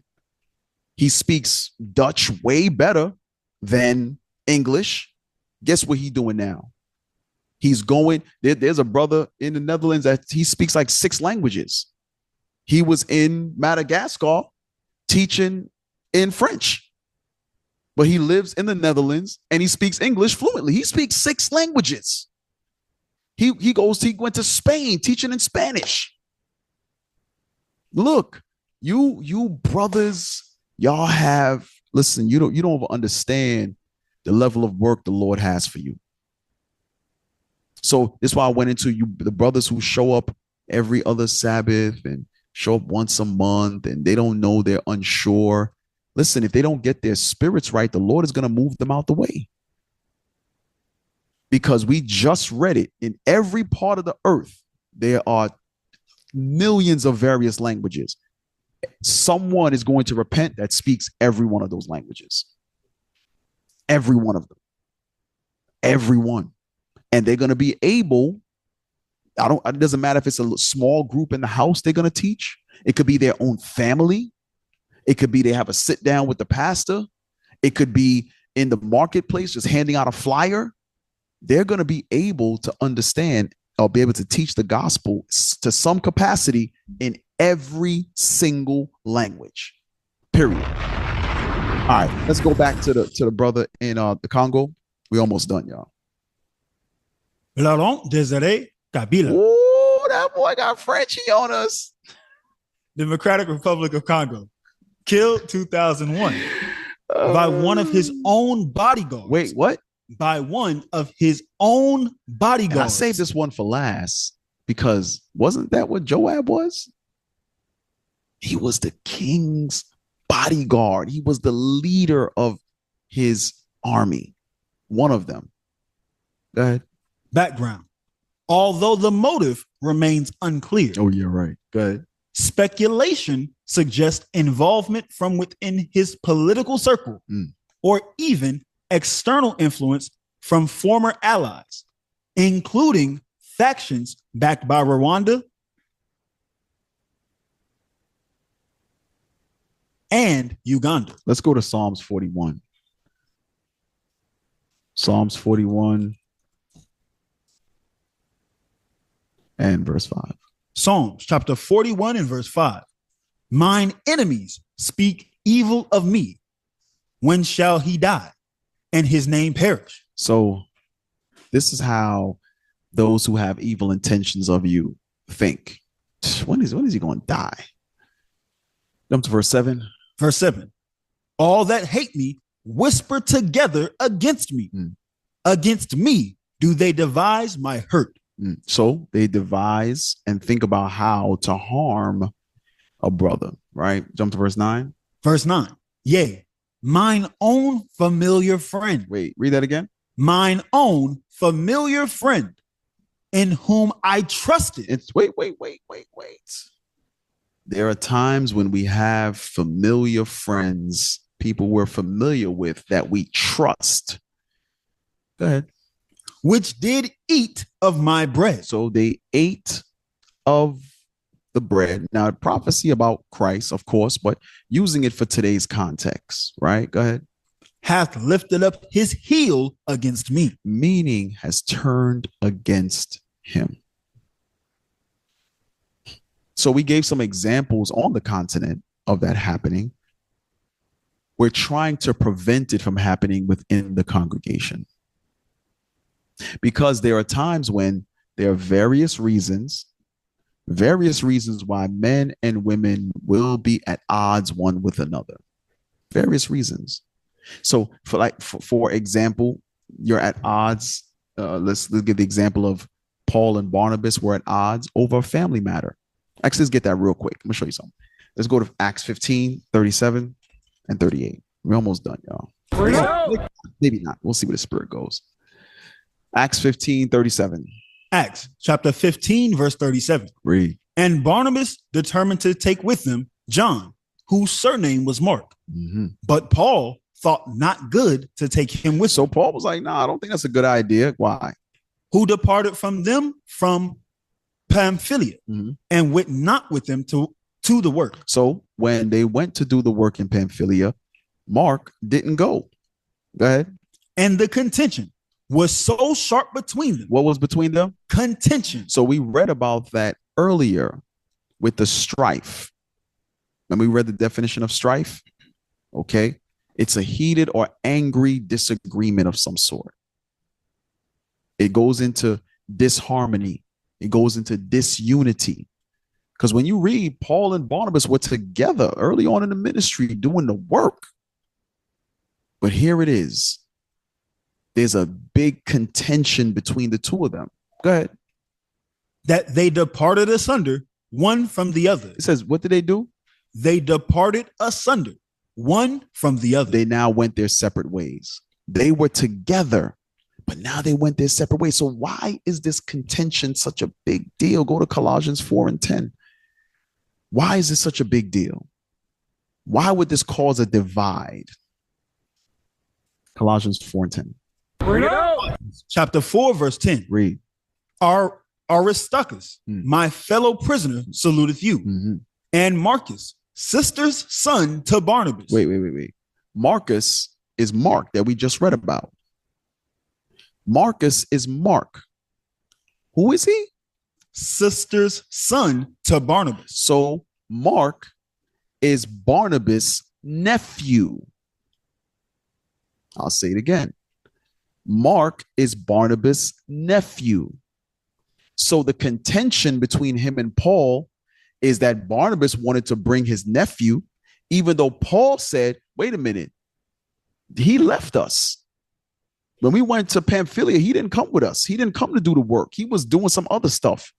he speaks Dutch way better than English. Guess what he's doing now? He's going, there's a brother in the Netherlands that he speaks like 6 languages. He was in Madagascar teaching in French, but he lives in the Netherlands and he speaks English fluently. He speaks 6 languages. He went to Spain teaching in Spanish. Look, You brothers, y'all have, listen, you don't understand the level of work the Lord has for you. So that's why I went into the brothers who show up every other Sabbath and show up once a month and they don't know, they're unsure. Listen, if they don't get their spirits right, the Lord is going to move them out the way. Because we just read it, in every part of the earth, there are millions of various languages. Someone is going to repent that speaks every one of those languages. Every one of them. Everyone. And they're going to be able, it doesn't matter if it's a small group in the house they're going to teach. It could be their own family. It could be they have a sit down with the pastor. It could be in the marketplace, just handing out a flyer. They're going to be able to understand or be able to teach the gospel to some capacity in every single language, period. All right, let's go back to the brother in the Congo. We almost done, y'all. Laurent Desiree Kabila. Ooh, that boy got Frenchie on us. Democratic Republic of Congo. Killed 2001 by one of his own bodyguards. Wait, what? By one of his own bodyguards. And I saved this one for last because wasn't that what Joab was? He was the king's bodyguard. He was the leader of his army. One of them. Go ahead. Background. Although the motive remains unclear. Oh, you're right. Go ahead. Speculation suggests involvement from within his political circle or even external influence from former allies, including factions backed by Rwanda and Uganda. Let's go to Psalms 41. Psalms 41 and verse 5. Psalms chapter 41 and verse 5. Mine enemies speak evil of me. When shall he die and his name perish? So this is how those who have evil intentions of you think. When is he going to die? Jump to verse 7. Verse 7. All that hate me whisper together against me. Against me do they devise my hurt. So they devise and think about how to harm a brother, right? Jump to verse 9. Verse 9. Yea, mine own familiar friend. Wait, read that again. Mine own familiar friend in whom I trusted. It's wait. There are times when we have familiar friends, people we're familiar with that we trust. Go ahead. Which did eat of my bread. So they ate of the bread. Now, prophecy about Christ, of course, but using it for today's context, right? Go ahead. Hath lifted up his heel against me. Meaning has turned against him. So we gave some examples on the continent of that happening. We're trying to prevent it from happening within the congregation. Because there are times when there are various reasons why men and women will be at odds one with another. Various reasons. So for example, you're at odds. Let's give the example of Paul and Barnabas were at odds over a family matter. Actually, let's get that real quick. I'm gonna show you something. Let's go to Acts 15, 37 and 38. We're almost done, y'all. Maybe not. We'll see where the spirit goes. Acts 15, 37. Acts chapter 15, verse 37. Read. And Barnabas determined to take with them John, whose surname was Mark. But Paul thought not good to take him with. So Paul was like, nah, I don't think that's a good idea. Why? Who departed from them from Pamphylia and went not with them to the work. So when they went to do the work in Pamphylia, Mark didn't go. Go ahead. And the contention was so sharp between them. What was between them? Contention. So we read about that earlier with the strife. And we read the definition of strife. Okay. It's a heated or angry disagreement of some sort. It goes into disharmony. It goes into disunity. Because when you read, Paul and Barnabas were together early on in the ministry doing the work. But here it is. There's a big contention between the two of them. Go ahead. That they departed asunder, one from the other. It says, what did they do? They departed asunder, one from the other. They now went their separate ways. They were together, but now they went their separate ways. So why is this contention such a big deal? Go to Colossians 4 and 10. Why is this such a big deal? Why would this cause a divide? Colossians 4 and 10. Bring it out. Chapter 4, verse 10. Read. Aristarchus, my fellow prisoner, saluteth you. And Marcus, sister's son to Barnabas. Wait. Marcus is Mark that we just read about. Marcus is Mark. Who is he? Sister's son to Barnabas. So Mark is Barnabas' nephew. I'll say it again. Mark is Barnabas' nephew. So the contention between him and Paul is that Barnabas wanted to bring his nephew, even though Paul said, wait a minute, he left us. When we went to Pamphylia, he didn't come with us. He didn't come to do the work. He was doing some other stuff.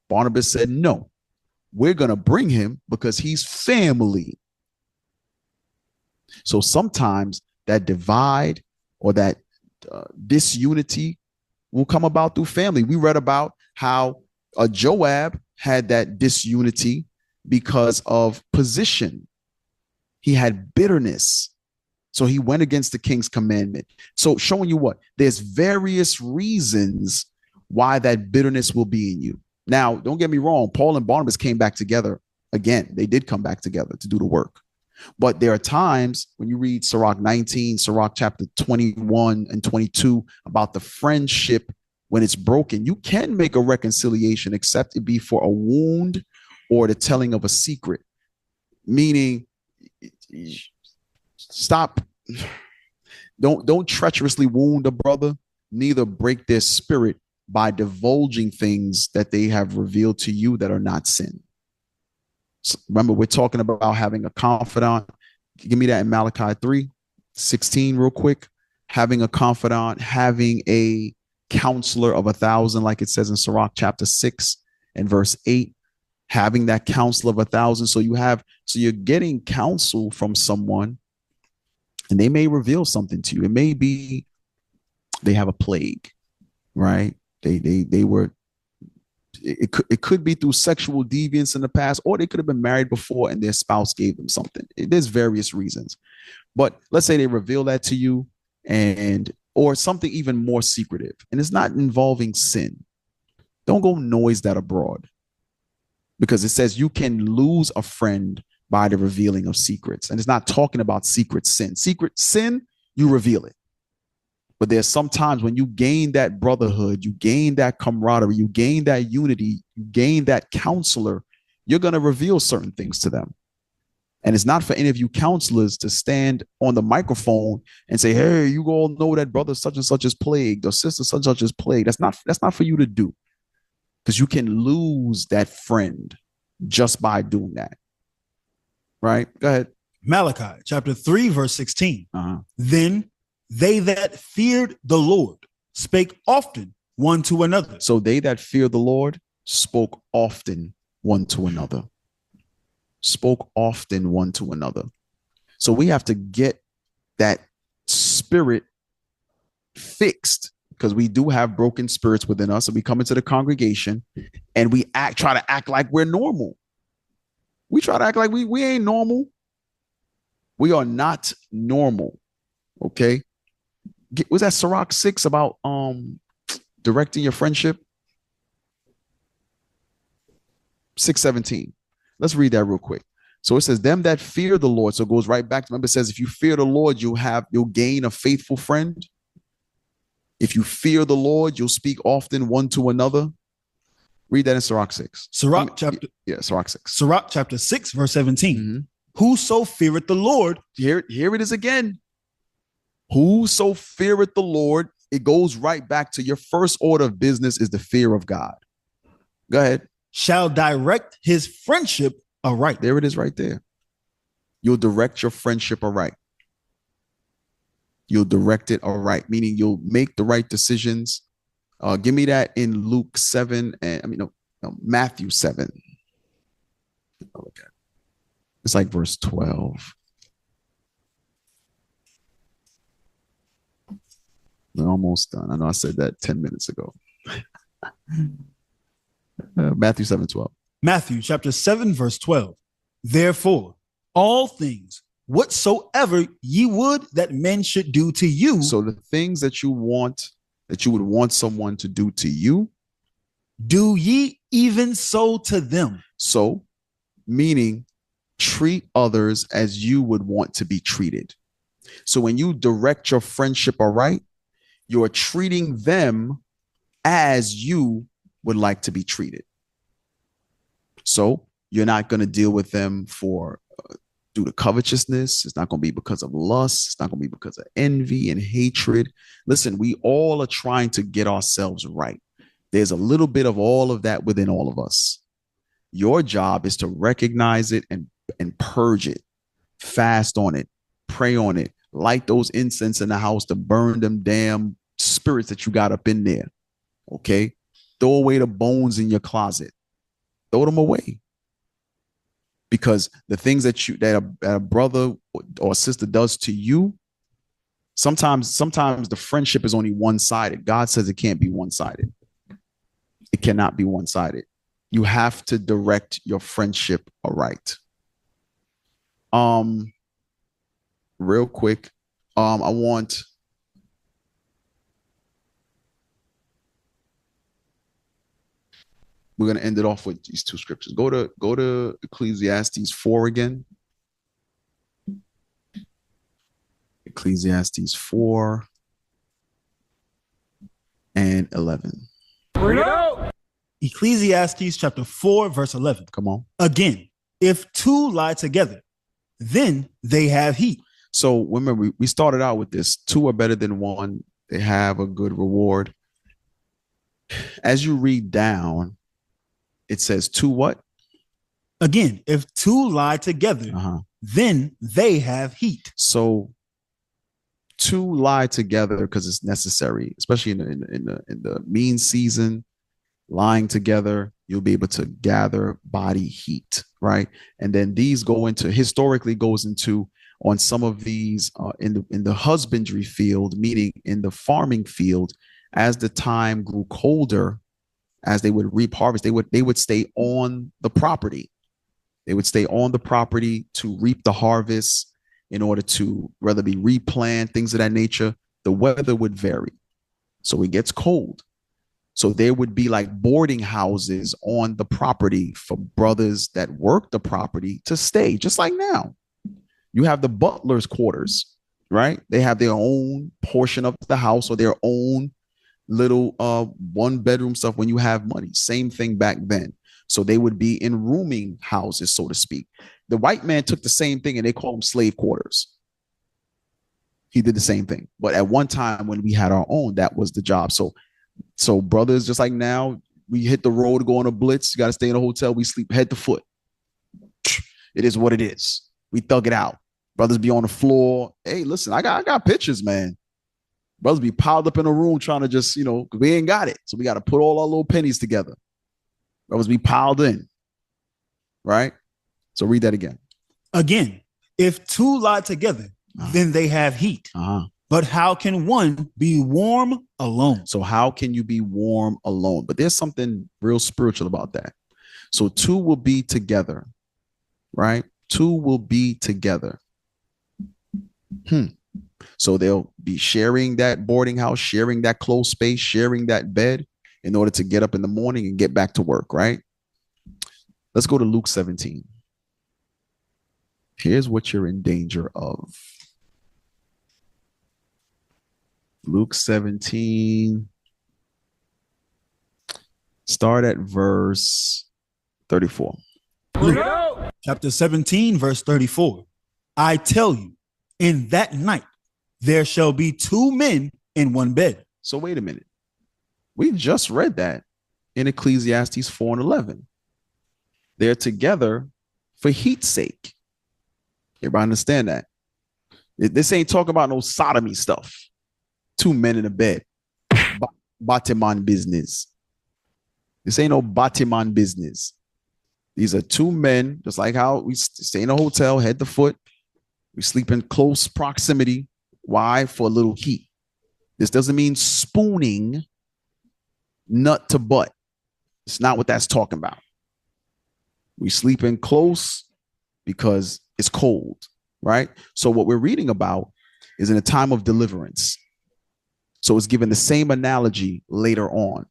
Barnabas said, no, we're going to bring him because he's family. So sometimes that divide or that disunity will come about through family. We read about how Joab had that disunity because of position. He had bitterness. So he went against the king's commandment. So showing you what? There's various reasons why that bitterness will be in you. Now, don't get me wrong. Paul and Barnabas came back together again. They did come back together to do the work. But there are times when you read Sirach 19, Sirach chapter 21 and 22 about the friendship when it's broken, you can make a reconciliation except it be for a wound or the telling of a secret. Meaning, stop. Don't treacherously wound a brother, neither break their spirit by divulging things that they have revealed to you that are not sin. So remember, we're talking about having a confidant. Give me that in Malachi 3:16 real quick. Having a confidant, having a counselor of 1,000, like it says in Sirach chapter 6 and verse 8, having that counselor of 1,000. So you're getting counsel from someone and they may reveal something to you. It may be they have a plague, right? They were, it could be through sexual deviance in the past, or they could have been married before and their spouse gave them something. There's various reasons, but let's say they reveal that to you or something even more secretive, and it's not involving sin. Don't go noise that abroad, because it says you can lose a friend by the revealing of secrets. And it's not talking about secret sin. Secret sin, you reveal it. But there's some times when you gain that brotherhood, you gain that camaraderie, you gain that unity, you gain that counselor, you're going to reveal certain things to them. And it's not for any of you counselors to stand on the microphone and say, hey, you all know that brother such and such is plagued or sister such and such is plagued. That's not for you to do, because you can lose that friend just by doing that. Right? Go ahead. Malachi chapter 3, verse 16. Then they that feared the Lord spake often one to another. So they that fear the Lord spoke often one to another. Spoke often one to another. So we have to get that spirit fixed, because we do have broken spirits within us. And we come into the congregation and we try to act like we're normal. We try to act like we ain't normal. We are not normal. Okay. Was that Sirach 6 about directing your friendship? 6:17. Let's read that real quick. So it says, them that fear the Lord. So it goes right back to, remember, it says, if you fear the Lord, you'll gain a faithful friend. If you fear the Lord, you'll speak often one to another. Read that in Sirach 6. Sirach chapter 6. Sirach chapter 6, verse 17. Whoso feareth the Lord. Here it is again. Whoso feareth the Lord. It goes right back to your first order of business is the fear of God. Go ahead. shall direct his friendship aright. There it is right there. You'll direct your friendship aright. You'll direct it aright, meaning you'll make the right decisions. Give me that in Luke 7 and Matthew 7. Okay. It's like verse 12. We're almost done. I know I said that 10 minutes ago. Matthew 7:12. Matthew chapter 7, verse 12. Therefore, all things whatsoever ye would that men should do to you. So the things that you want, that you would want someone to do to you, do ye even so to them. So, meaning treat others as you would want to be treated. So when you direct your friendship aright, you're treating them as you would like to be treated. So you're not going to deal with them for due to covetousness. It's not going to be because of lust. It's not going to be because of envy and hatred. Listen, we all are trying to get ourselves right. There's a little bit of all of that within all of us. Your job is to recognize it and purge it, fast on it, pray on it, light those incense in the house to burn them damn spirits that you got up in there. Okay. Throw away the bones in your closet. Throw them away. Because the things that a brother or sister does to you, sometimes the friendship is only one-sided. God says it can't be one-sided. It cannot be one-sided. You have to direct your friendship aright. Real quick, we're going to end it off with these two scriptures. Go to Ecclesiastes 4 again. Ecclesiastes 4 and 11. Bring it out. Ecclesiastes chapter 4, verse 11. Come on. Again, if two lie together, then they have heat. So remember, we started out with this. Two are better than one. They have a good reward. As you read down, it says two what? Again, if two lie together, then they have heat. So two lie together because it's necessary, especially in the mean season. Lying together, you'll be able to gather body heat, right? And then these historically goes into on some of these in the husbandry field, meaning in the farming field, as the time grew colder, as they would reap harvest, they would stay on the property. They would stay on the property to reap the harvest in order to whether be replant, things of that nature. The weather would vary. So it gets cold. So there would be like boarding houses on the property for brothers that work the property to stay, just like now. You have the butler's quarters, right? They have their own portion of the house or their own little one bedroom stuff when you have money. Same thing back then. So they would be in rooming houses, so to speak. The white man took the same thing and they call them slave quarters. He did the same thing. But at one time when we had our own, that was the job. So brothers, just like now, we hit the road to go on a blitz. You got to stay in a hotel. We sleep head to foot. It is what it is. We thug it out. Brothers be on the floor. Hey, listen, I got pictures, man. Brothers be piled up in a room trying to just, we ain't got it. So we got to put all our little pennies together. Brothers be piled in. Right? So read that again. Again, if two lie together, then they have heat. But how can one be warm alone? So how can you be warm alone? But there's something real spiritual about that. So two will be together, right? Two will be together. So they'll be sharing that boarding house, sharing that closed space, sharing that bed in order to get up in the morning and get back to work, right? Let's go to Luke 17. Here's what you're in danger of. Luke 17. Start at verse 34. Luke, chapter 17, verse 34. I tell you, in that night, there shall be two men in one bed. So wait a minute. We just read that in Ecclesiastes 4 and 11. They're together for heat's sake. Everybody understand that? This ain't talking about no sodomy stuff. Two men in a bed. Batiman business. This ain't no Batiman business. These are two men, just like how we stay in a hotel, head to foot. We sleep in close proximity. Why? For a little heat. This doesn't mean spooning nut to butt. It's not what that's talking about. We sleep in close because it's cold, right? So what we're reading about is in a time of deliverance. So it's given the same analogy later on.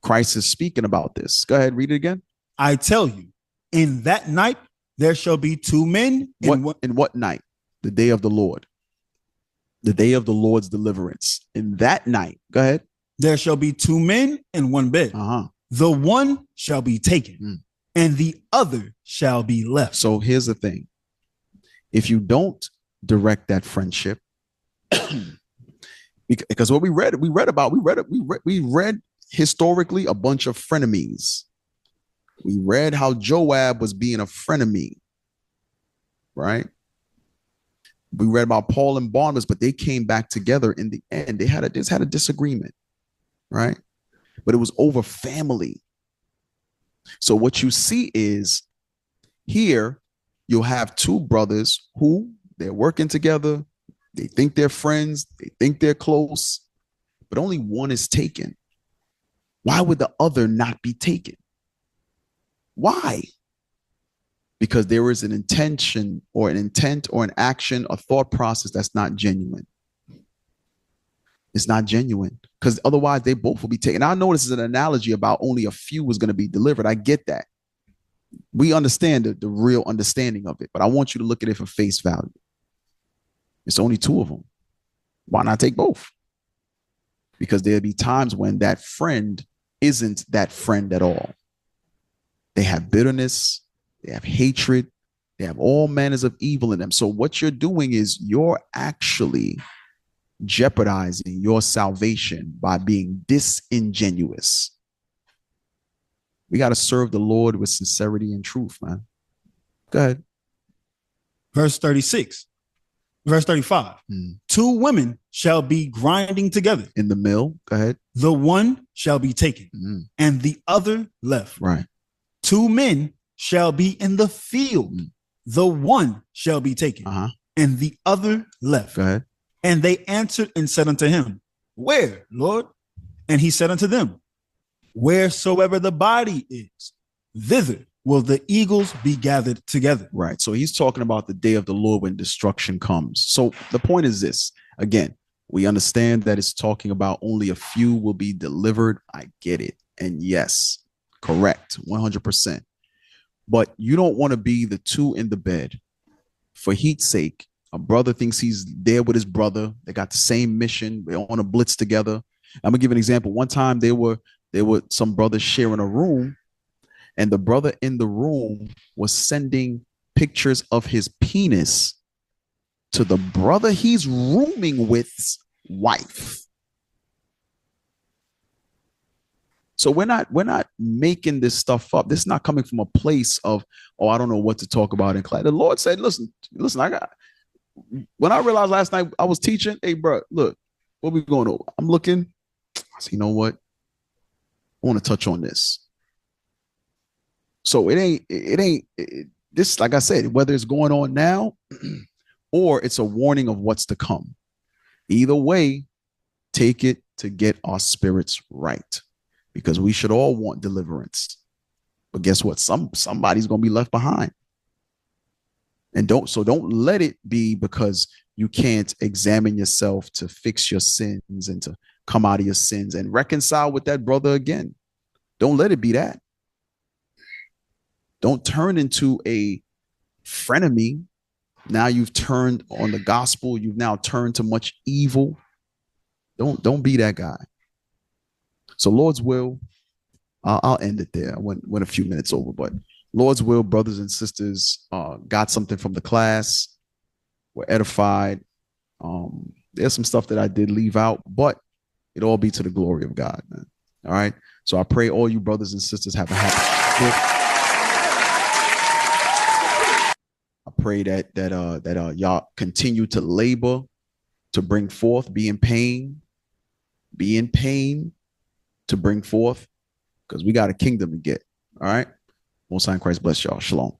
Christ is speaking about this. Go ahead, read it again. I tell you, in that night, there shall be two men. In what night? The day of the Lord. The day of the Lord's deliverance. In that night, go ahead. There shall be two men in one bed. The one shall be taken, and the other shall be left. So here's the thing. If you don't direct that friendship, because what we read historically a bunch of frenemies. We read how Joab was being a frenemy, right? We read about Paul and Barnabas, but they came back together in the end. They had a disagreement, right? But it was over family. So what you see is here you'll have two brothers who they're working together. They think they're friends. They think they're close, but only one is taken. Why would the other not be taken? Why? Because there is an intention or an intent or an action, a thought process that's not genuine. It's not genuine because otherwise they both will be taken. I know this is an analogy about only a few is going to be delivered. I get that. We understand the real understanding of it, but I want you to look at it for face value. It's only two of them. Why not take both? Because there'll be times when that friend isn't that friend at all. They have bitterness, they have hatred, they have all manners of evil in them. So what you're doing is you're actually jeopardizing your salvation by being disingenuous. We got to serve the Lord with sincerity and truth, man. Go ahead. Verse 36. Verse 35. Two women shall be grinding together in the mill. Go ahead. The one shall be taken and the other left. Right. Two men shall be in the field. The one shall be taken and the other left. Go ahead. And they answered and said unto him, Where, Lord? And he said unto them, Wheresoever the body is, thither will the eagles be gathered together. Right. So he's talking about the day of the Lord when destruction comes. So the point is this. Again, we understand that it's talking about only a few will be delivered. I get it. And yes, correct. 100%. But you don't want to be the two in the bed. For heat's sake, a brother thinks he's there with his brother. They got the same mission. They're on a blitz together. I'm gonna give an example. One time there were some brothers sharing a room, and the brother in the room was sending pictures of his penis to the brother he's rooming with's wife. So we're not making this stuff up. This is not coming from a place of, I don't know what to talk about in class. The Lord said, listen, when I realized last night I was teaching, hey, bro, look, what we going over? I'm looking, I said, you know what? I want to touch on this. So it ain't this, like I said, whether it's going on now or it's a warning of what's to come. Either way, take it to get our spirits right, because we should all want deliverance. But guess what? Somebody's going to be left behind. And don't let it be because you can't examine yourself to fix your sins and to come out of your sins and reconcile with that brother again. Don't let it be that. Don't turn into a frenemy. Now you've turned on the gospel. You've now turned to much evil. Don't be that guy. So Lord's will, I'll end it there. I went a few minutes over, but Lord's will, brothers and sisters, got something from the class. We're edified. There's some stuff that I did leave out, but it all be to the glory of God, man. All right. So I pray all you brothers and sisters have a happy. pray that y'all continue to labor to bring forth, be in pain to bring forth, because we got a kingdom to get. All right. Most High in Christ bless y'all. Shalom.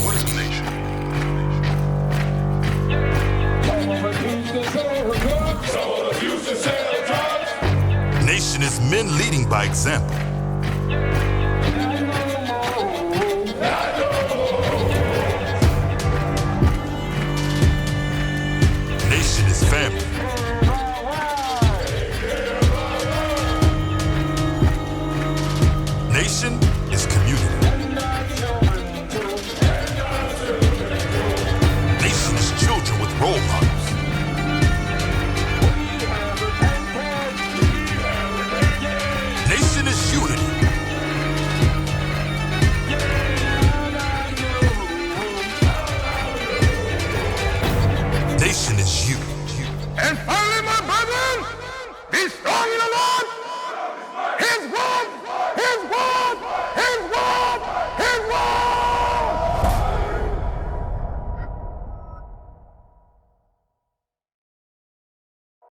What is the nation? Nation is men leading by example.